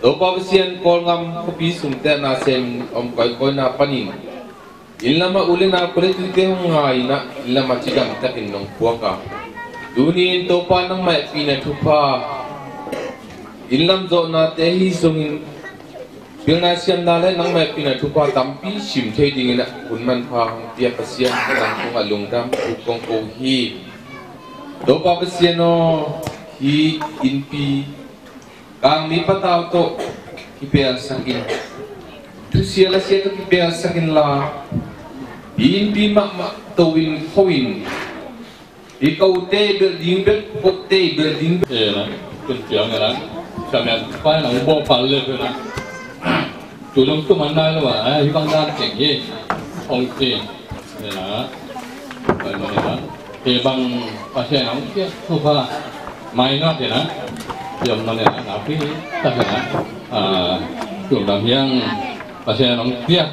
do pa sian kol ngam kopi sumte na sem om koi na panin ilama ulena kulit hong ngai na ilama chigam takin nong puaka dunin to pa nang mai pina thupa ilam zo na te hi sungin bilna siam na le nang mai pina thupa tampi sim thei ding na kunman pha pia pasian nang ko alung dam kong ko hi do pa pasian no hi inpi kang ni pataw to kipel sakin tu siala sia to kipel sakin la inpi mak towin khowin Ikaw te building bel kok te building na kun piang na kami pa nang bo pal le na tulong tu mana lo wa ibang dan cheng ye ong te na pa mo na ibang pasien nang ke tu pa mai na te na yom na na pi ta na tu dam yang pasien nang pia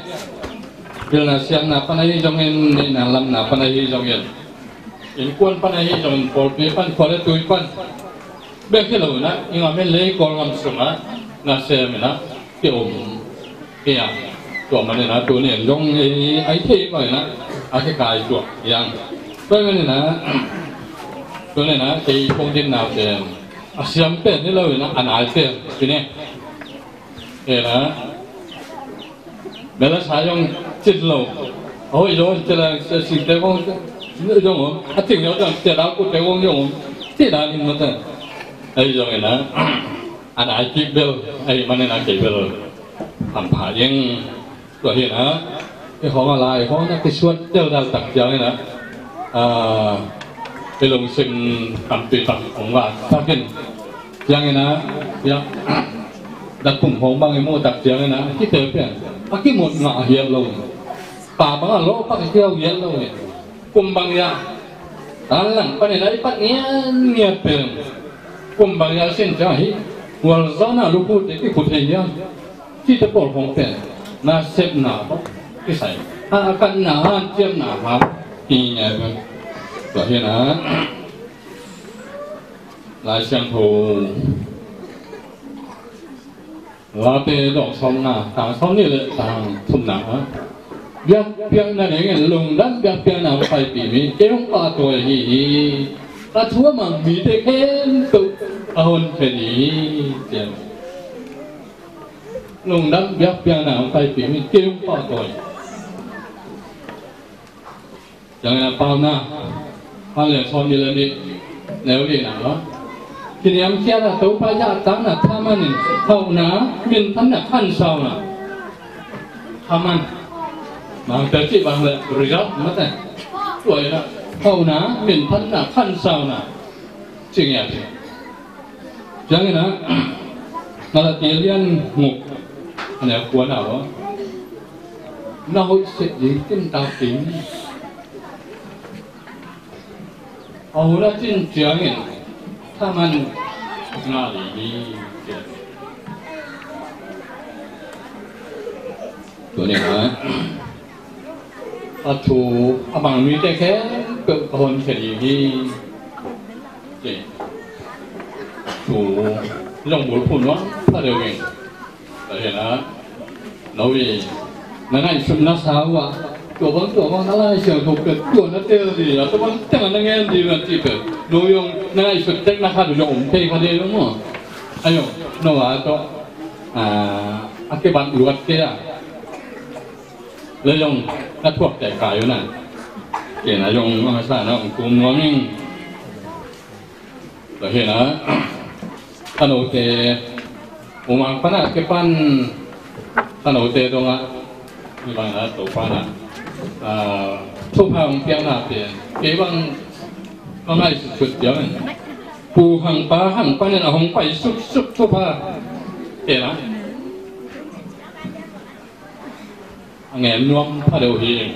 bil na siang na pa na hi jong en na lam na pa na hi jong en in kuan pan ai jong pol pe pan khole tui pan be ke lo na inga me le kol ngam sunga na se me na ke ya to man na to ne long ai the ma na a ke kai to yang to me na to ne na ke phong din na te a siam pe ni lo na anal te ti ne na me la sa yong chit lo oi lo te la si te phong nữa giống không, chính nó rằng tiền đó cũng phải uống giống thế đó nhưng mà thế, ấy giống này anh ai chịu được, ấy mà nên anh chịu được, làm phải những tuổi hiện á, cái họ lại họ nó cái suất đều là tập giống này cái lồng sinh làm tùy tậpของbạn phát hiện, giống này ya, đặt cùng họ bằng cái mô tập giống này cái tờ tiền, cái một ngõ hiệp lồng, bà bằng là lỗ bắt cái kêu hiệp lồng này. Kumbang ya, alang panilai pat niya pem. Kumbang ya sin jahi, wal zona luput itu kuthaya, kita pol hong pen, na sep na, kisai, akan na jam na ha, kinya pem. Jadi na, lai siang thu, lape dok som na, tang som ni le tang thum na ha. Biar na dengan lung dan biar na phải bị mi kéo qua tuổi hi ta chúa mang mi te khen tu ahon pheni tiền lung dan biar na phải bị mi kéo qua tuổi jangan apa na hal yang son ni lagi nếu đi nào khi em kia là tấu pa ya tang na thaman thau na min than na khan sau na thaman mang tới chị bằng lệ rồi gấp mất này tuổi là hầu ná miền thân là khăn sao nè chị nghe thì chẳng hạn nó là tiền liên ngục này cuốn nào đó nó hội sẽ gì tin tao tính hầu là tin chẳng hạn tham ăn ngà lý tuổi này hả chủ bằng mi te khe cực hồn thể đi chủ lòng bùn phun nó ta đều nghe vậy là nói về nó ngay sum nó sao à chỗ vắng nó lại sửa thuộc cái chỗ nó tiêu gì là tôi vẫn chẳng là nghe gì mà chỉ phải yung naisuttek na kado yung umtay kadelo mo. Ayo, no ato akibat luat kaya. Layong natuak tay kayo na. Kaya na yung mga sana kumuaming. Dahil na ano te umang pana kepan ano te do nga ibang ato pana thupang piang na te ibang mga isut yan puhang pahang panen ahong pai suk suk thupa te na ang nuam padaw hi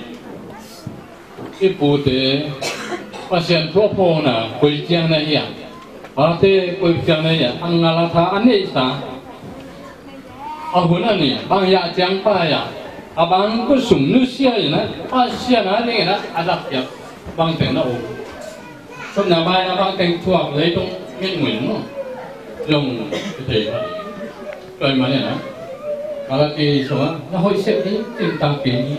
ipu te pasien thupo na koi chiang na iya ate koi chiang na iya ang ngalatha ane sa ahuna ni bang ya chiang pa ya abang ko sum nu sia na asia na ni na adak ya bang teng na o so na ba na bang teng thuak lấy tong ngen nguen no long te ha koi ma ne na ala ki so na hoi se ni tin tang pi ni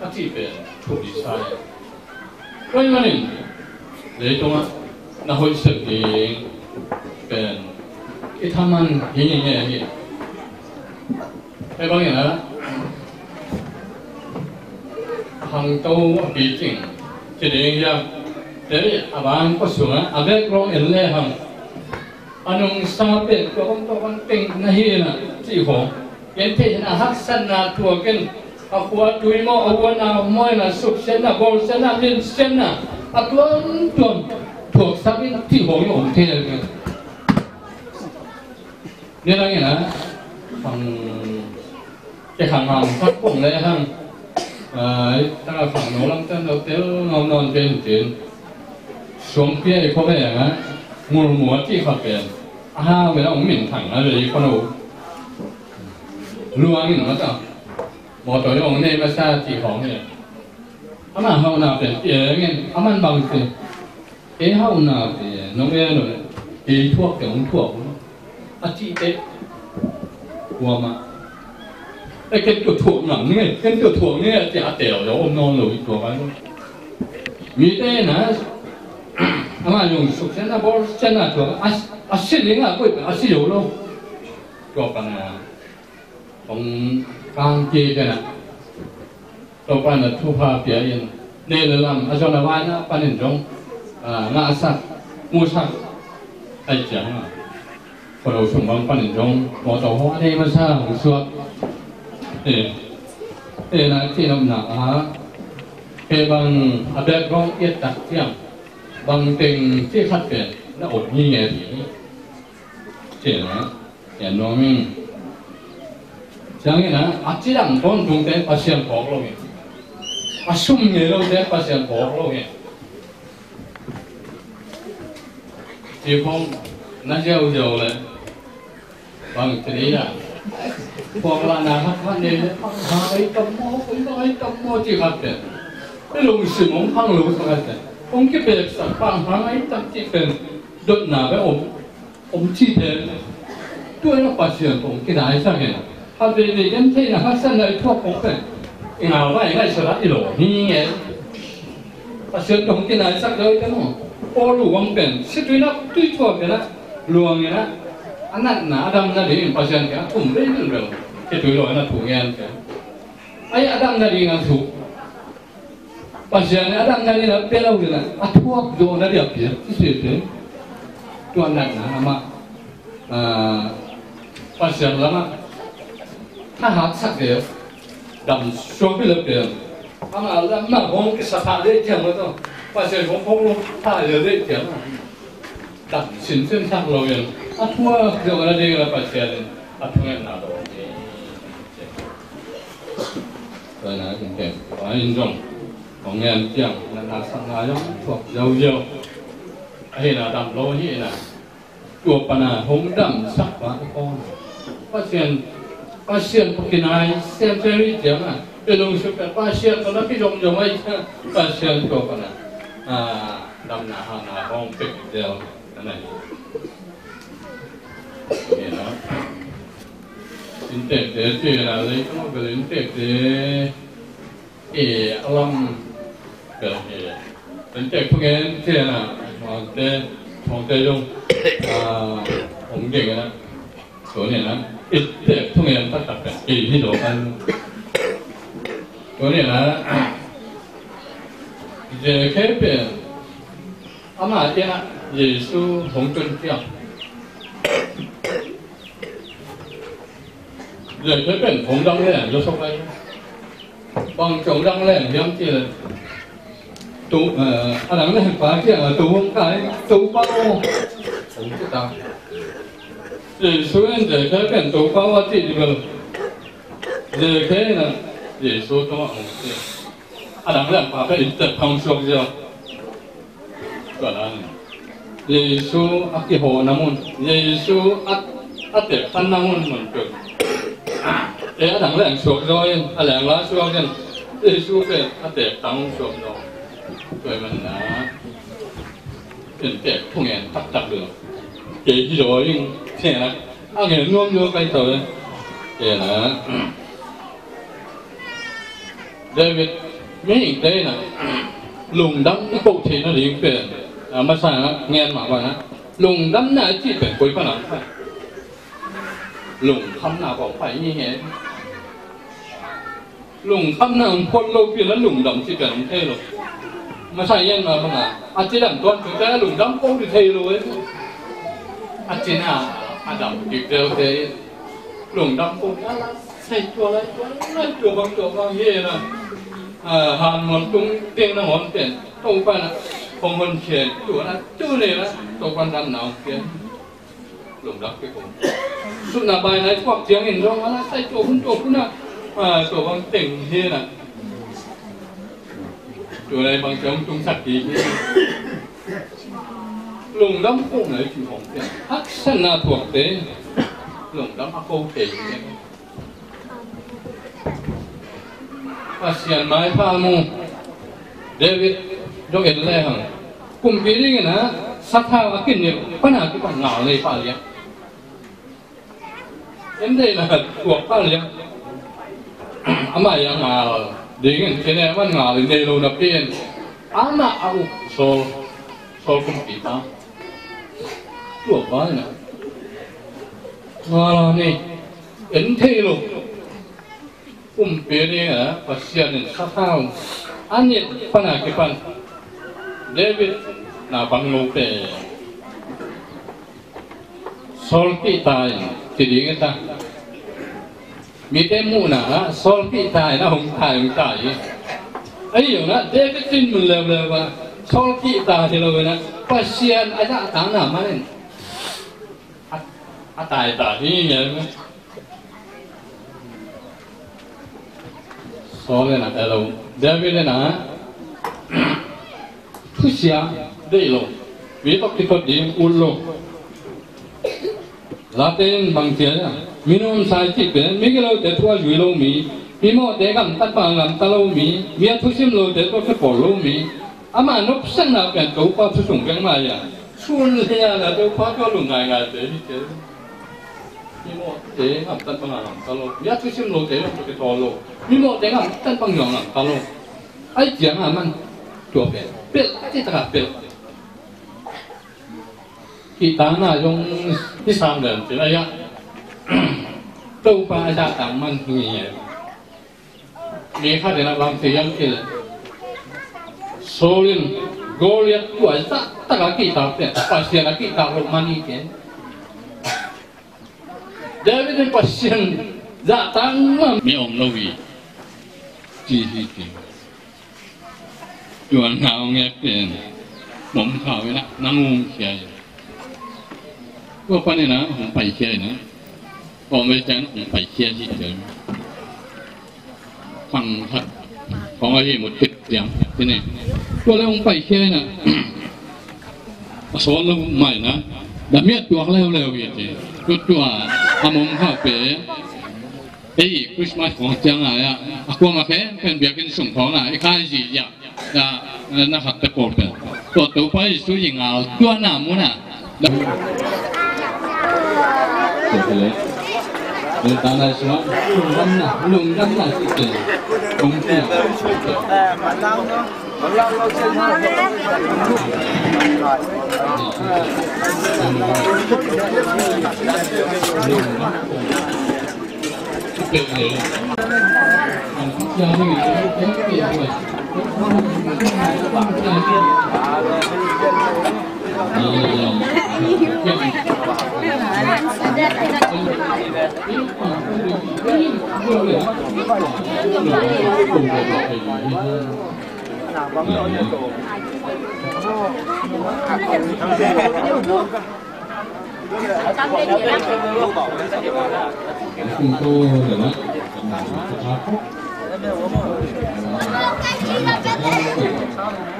ati pe thu di sai koi ma ne lấy tong na hoi se niเป็นที่ทำมันอย่างนี้ไอ้บางอย่างนะทางโตปีจริงจะได้ยังแต่บางก็สูงนะอาเบกร้องเอลเล่หังอันนั้นซาเป็นก็ต้องเป็นนาฮีนะที่หัวยันที่นะฮักสันนะตัวกันอาขวดดุยโมอาวันนะมวยนะสุกเส้นนะบอลเส้นนะลินเส้นนะอาตัวถูกสับที่หัวอยู่องเทนกันนี่อะไรนะทางจะขังหังพักปุ่งเลยฮังตั้งแต่ฝั่งโน้นตั้งแต่เราเต้นนอนเป็นจีนสวมเปี้ยเขาไปอย่างนั้นมัวที่เขาเป็นเวลาผมหมิ่นถังอะไรคนเรารู้ว่านี่หนูจ้ะหมอตัวนี้องค์เนี่ยไม่ใช่ที่ของเนี่ยอามันเขาหน้าเป็นเงี้ยอามันบางทีเขาหน้าเป็นน้องเอ๋หนูทั่วเกี่ยวกับทั่วอาชีพหัวมาไอ้เกิดตัวถ่วงหลังเนี่ยเกิดตัวถ่วงเนี่ยจะเต๋อแล้วอมนอนหลุยตัวไปมีแต่นะอามา用สุกเส้นนะบอลเส้นนะตัวอาชีพนี้อ่ะก็อาชีพอยู่แล้วตัวปัญหาของกางเกงกันนะตัวปัญหาทุพาเปียยินเนี่ยเรื่องอาจารย์ว่านะปัญหาจงงาสักมูสักไอ้จังพอเราส่งบางปัญหาจงหมอตัวหัวเนี่ยมันสร้างสวดนะที่น้ำหนักบางอาเบกร้องเอียดตักเที่ยงบางเต็งที่ขัดเปลี่ยนน่าอดยิ่งไงทีนี้นะอย่างน้องมิ่งจังงี้นะอาจจะดังต้นตรงแต่ปัสยันพอกเราเนี่ยสุ่มเงี้ยเราแต่ปัสยันพอกเราเนี่ยที่พงน่าเจ้าเลยบางทีอ่ะพวกเราหน้าพักเนี่ยไอ้ตำโมที่ขัดเปลี่ยนไม่ลงสมองพังลงสักแต่ผมคิดเป็นสักพังไอ้ตำที่เป็นดดหนาไปอมที่เดินด้วยนักปัสยันผมคิดได้สักแค่ถ้าเป็นยันที่นะฮักสันเลยทั่วผมเป็นเอาไว้ให้สลัดอีหลนี่ไงปัสยันผมคิดได้สักเลยกันเนาะโอ้ลูกวังเป็นสิ่งที่นักที่ทั่วกันนะลวงไงนะอันนั้นนะอดัมนั่นเองปัสยันแกทุ่มเรื่องเรื่องที่ตัวเรานะถูกเงี้ยกันไอ้อดัมนั่นเองถูกปัจจัยอดัมนั่นเองเป็นเราเลยนะทั่วโดนนั่นเดียวเพี้ยที่สุดเลยตัวนั้นนะมาปัจจัยละมาถ้าหากสักเดียวดำช่วงที่เราเปลี่ยนถ้ามาแล้วมาผมก็สภาพได้เที่ยงแล้วต้องปัจจัยผมพงลงถ้าเรือได้เที่ยงดำสินเส้นทางเราเองทั่วเรื่องอะไรเรื่องปัจจัยเลยทั่วนั้นเรา所以呢，今天欢迎众同样讲，那上那样说有，哎那ดำโลนี่นะตัวปัญหาหงดำสักวันก่อนป้าเชียนพวกนายเซียนเจริญเจียงอ่ะเป็นลงสุดแต่ป้าเชียนตอนนั้นพี่ยงไว้ป้าเชียนตัวปัญหาดำหนาห้องปิดเดียวนั่นเองนี่นะอินเตอร์เจออะไรก็เป็นอินเตอร์อารมณ์ เป็นเด็กพวกนี้ที่น่ะเด็กของเด็กลงผมเด็กนะส่วนนี้นะอีเด็กพวกนี้ตัดตัดกันอีที่โดนกันส่วนนี้นะเด็กแค่เป็นอามาเจ้าเยซูของจนเที่ยวเด็กแค่เป็นของดังเลยยกเข้าไปบางของดังเลยย้ำที่เลยตูอันนั้นเนี่ยฟ้าเกี่ยตูวงการตูเป้าผมจะตามเยซูเองเด็กแค่เป็นตูเป้าว่าที่ดีกว่าเด็กแค่น่ะเยซูตัวของเจ้าอันนั้นเนี่ยฟ้าเป็นแต่ทำช่วงเดียวก็แล้วเยซูอักขิโหน้ำมันเยซูอักเด็กท่านน้ำมันเหมือนกันอันนั้นเนี่ยช่วงเดียวอันนั้นละช่วงเดียวเยซูเป็นอักเด็กตั้งช่วงเดียวด้วยมันนะเป็นเด็กพวกนี้ทับจับเลยเกี่ยที่โดยยิ่งเท่นะเอาเงี้ยน่วมโยกไปเถอะเกี่ยนะเดวิดไม่อีกได้นะลุงดำนี่ปกตินะยิ่งเป็นมาสั่งเงี้ยมาว่านะลุงดำน่ะที่เป็นคุยผนังลุงทำหน้าบอกไปนี่ไงลุงทำหน้าคนเราเปลี่ยนแล้วลุงดำที่เป็นเท่หรอกมาใช่ยังมาบ้างอ่ะอาจจะดังตัวถึงแต่หลุมดำก็ดูเทเลยอาจจะน่ะอาดัมอีกเดียวเทหลุมดำก็ใส่ตัวอะไรตัวบางเย่นะหันมันตุ้งเตียงน้ำหอมเปลี่ยนตรงไปนะคงคนเขียนตัวนะจู่เลยนะตรงกันดำหนาวเปลี่ยนหลุมดำไปผมสุดหน้าใบไหนพวกเสียงเห็นร้องว่าใส่ตัวคุณนะตัวบางเต่งเย่นะตัวในบางจังตรงสักทีลงดำคงไหนถึงของเต็มฮักษณะถ่วงเต็มลงดำฮักโคเต็มภาษาไม้พามูเดวิดยกเอ็นเลยฮะกุมพีนี่นะสัทธาอากินเนี่ยปัญหาที่ปัญหาเลยป่าเลี้ยเอ็นได้นะตัวป่าเลี้ยอามายังมาdengan kena man ngali nelo na pin anak aku sol kita tu apa na malah ni ente lo pere na pasien sa tao anit panakipan David na panglope sol kita jadi kitaมีเต็มมูนะโซลพี่ตายนะหงตายไอ้อย่างนั้นเด็กขึ้นมันเลยว่าโซลพี่ตายที่เราเนี่ยปัสเซียนอาจจะต่างหน้ามาเนี่ยตายที่นี่ไงโซลเนี่ยนะแต่เราเดวิดเนี่ยนะผู้เสียได้ลงวิตกที่เขาดีอุ่นลงลาเต้นบางทีเนี่ยมินุมสายจิตเป็นมิกเราเด็ดว่าอยู่โลมีมีโมเด็กตัดบางลำตะโลมีมีทุสิมโลเด็ดว่าแค่ปอโลมีอามานุสังนาเป็นตัวป้าผู้ส่งกันมาอย่างส่วนเรื่องอะไรตัวป้าก็ลงง่ายๆเด็ดเจอมีโมเด็กตัดบางลำตะโลมีทุสิมโลเด็ดว่าแค่ทอโลมีโมเด็กตัดบางอย่างลำตะโลไอ้เจียงมันตัวเป็นที่ตลาดเป็นkita na yung isang dan sila ya tu pa sa taman niya ni kha de na bang siyang il solin goliath wa sa ta ka kita pe pa siya na kita ro mani ke David ni pasien za tang ma mi om lo wi ji ji yuan ngao nghe pen mom khao na nangum siaก็คนนี้นะผมไปเชียร์นะผมไปแจ้งผมไปเชียร์ที่เดิมฟังครับของอะไรหมดติดเสียงที่นี่ก็แล้วผมไปเชียร์นะสอนเราใหม่นะแต่เมียตัวเขาเร็วๆอย่างนี้ตัวทำผมเข้าไปไอ้คริสต์มาสของเจ้าไหนอ่ะกูมาแค่เป็นเบียร์กินส่งของไหนข้าจีอย่างนะครับตะโกนเป็นตัวไปสู้ยิงเอาตัวหน้ามุนอ่ะ Lung tanah semua, lung tanah itu, bungkit.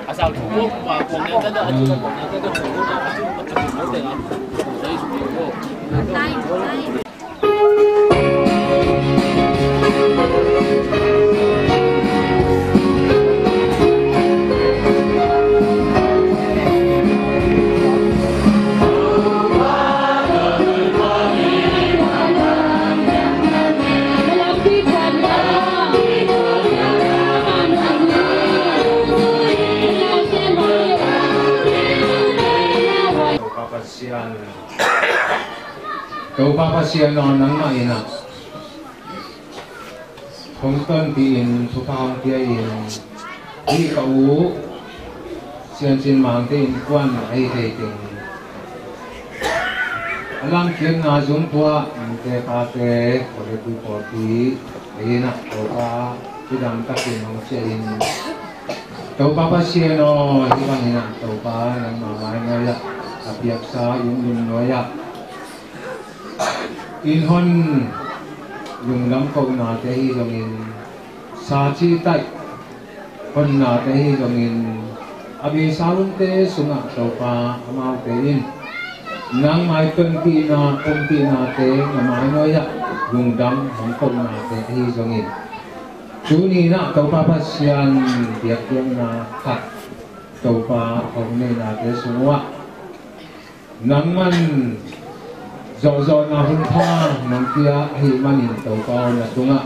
Asal Trung Quốc và Quảng Nam rất là Trung Quốc rất là Trung Quốc rất là đấy Trung Quốc. Kau papa sian non nang ma ina. Hong ton pi in thu pa hong tia in. Hi kau sian sin mang te in quan ai te ting. Alam kian na zum tua te pa te ore tu po ti ina kau pa ti dam ta kin hong sia in. Kau papa sian no hi bang ina kau pa nang ma mai ngai ya. Apiak sa yung noya. In hon yung lam ko na te hi longin sa chi tai hon na te hi longin abi saun te sunga to pa amau te in nang mai pen pi na om pi na te na mai no ya yung dam hong ko na te hi longin chu ni na to pa pa sian biak yang na khat to pa hong ne na te sunwa nang man zo na hun tha nang kia hi manin to pa na tunga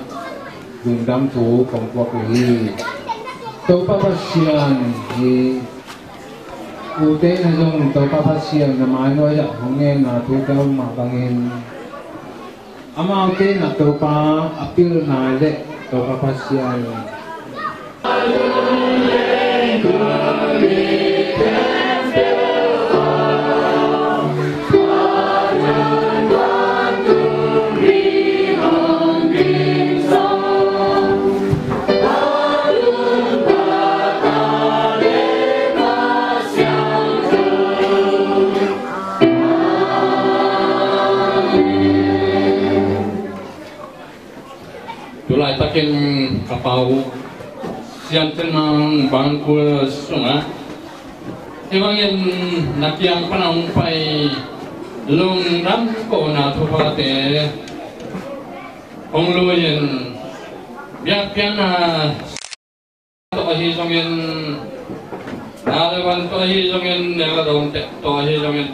dung dam thu kong kwa hi to pa pa sian hi u te na jong to pa pa sian na mai no ya hong nge na thu ka ma bangin ama te na to pa apil na le to pa pa sian Tulai takin kapau sian tenang bangku sunga. Ibangin nakiang panang pai lung ram ko na thupa te hong luyen biak pian na to hi jongin na lewan to hi jongin ne ga dong te to hi jongin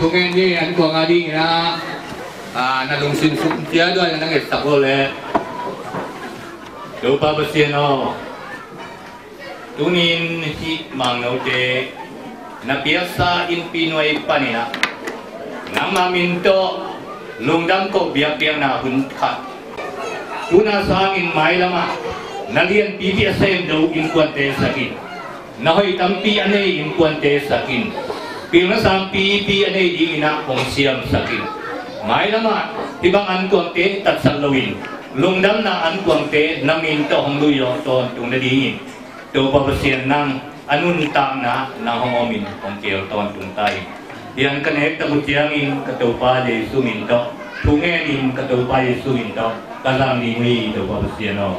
Thu nghe đi anh của ngài đi na na lung sin sum tia do na ngai tak lo le do pa ba sian no tunin hi mang no te na piasa in pinoi panina nang mamin to lungdam ko biak biang na hun khat tuna sang in mai lama nalian PPSM do in kwante sakin na hoi tampi ane in kwante sakin Pila sampi pi ane di ina kong siam sakin. Mai lama tibang an kuang te tat salawin. Lungdam na an kuang te namin to hong luyo to tung na dingin. To papasian nang anun tam na hongomin kong kiel to tung tay. Yan connect ta butiangin katopa de sumin to thu nghe niệm cái đầu bài suy đó cái làm đi mi đầu vào tiền nó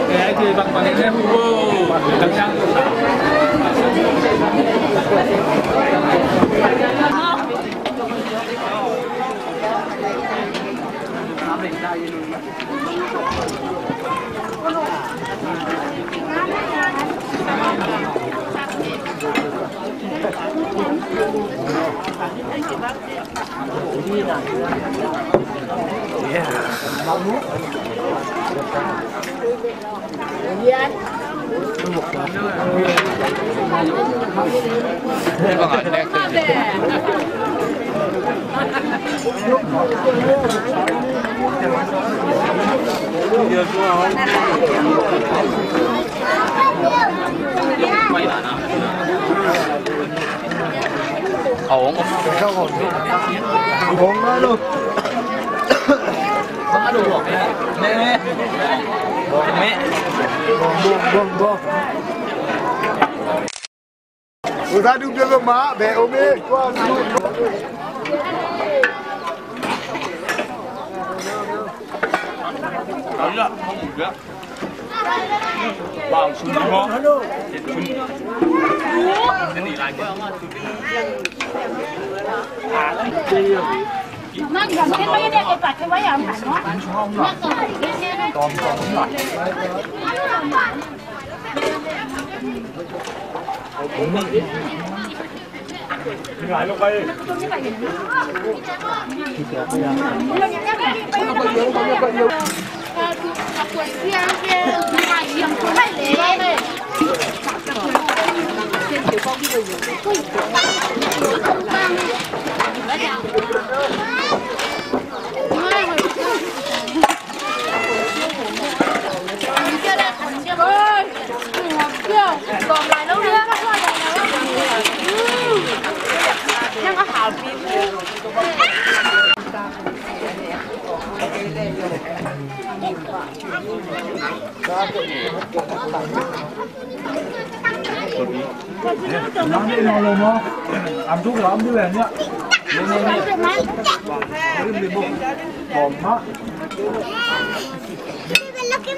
cái thì bằng bằng cái làm sao ổn luôn ba đồ mẹ buông người ta đứng trước má bé ôm đi qua đấy là không được bảo xuống đi không cái gì lại nó gần cái mấy cái bạch cái váy ẩm nó còn lại lúc đây còn lại nấu nước các loại nó có hào phim nó đi nào luôn không ăn chút là ăn đi về nhá bom đó cái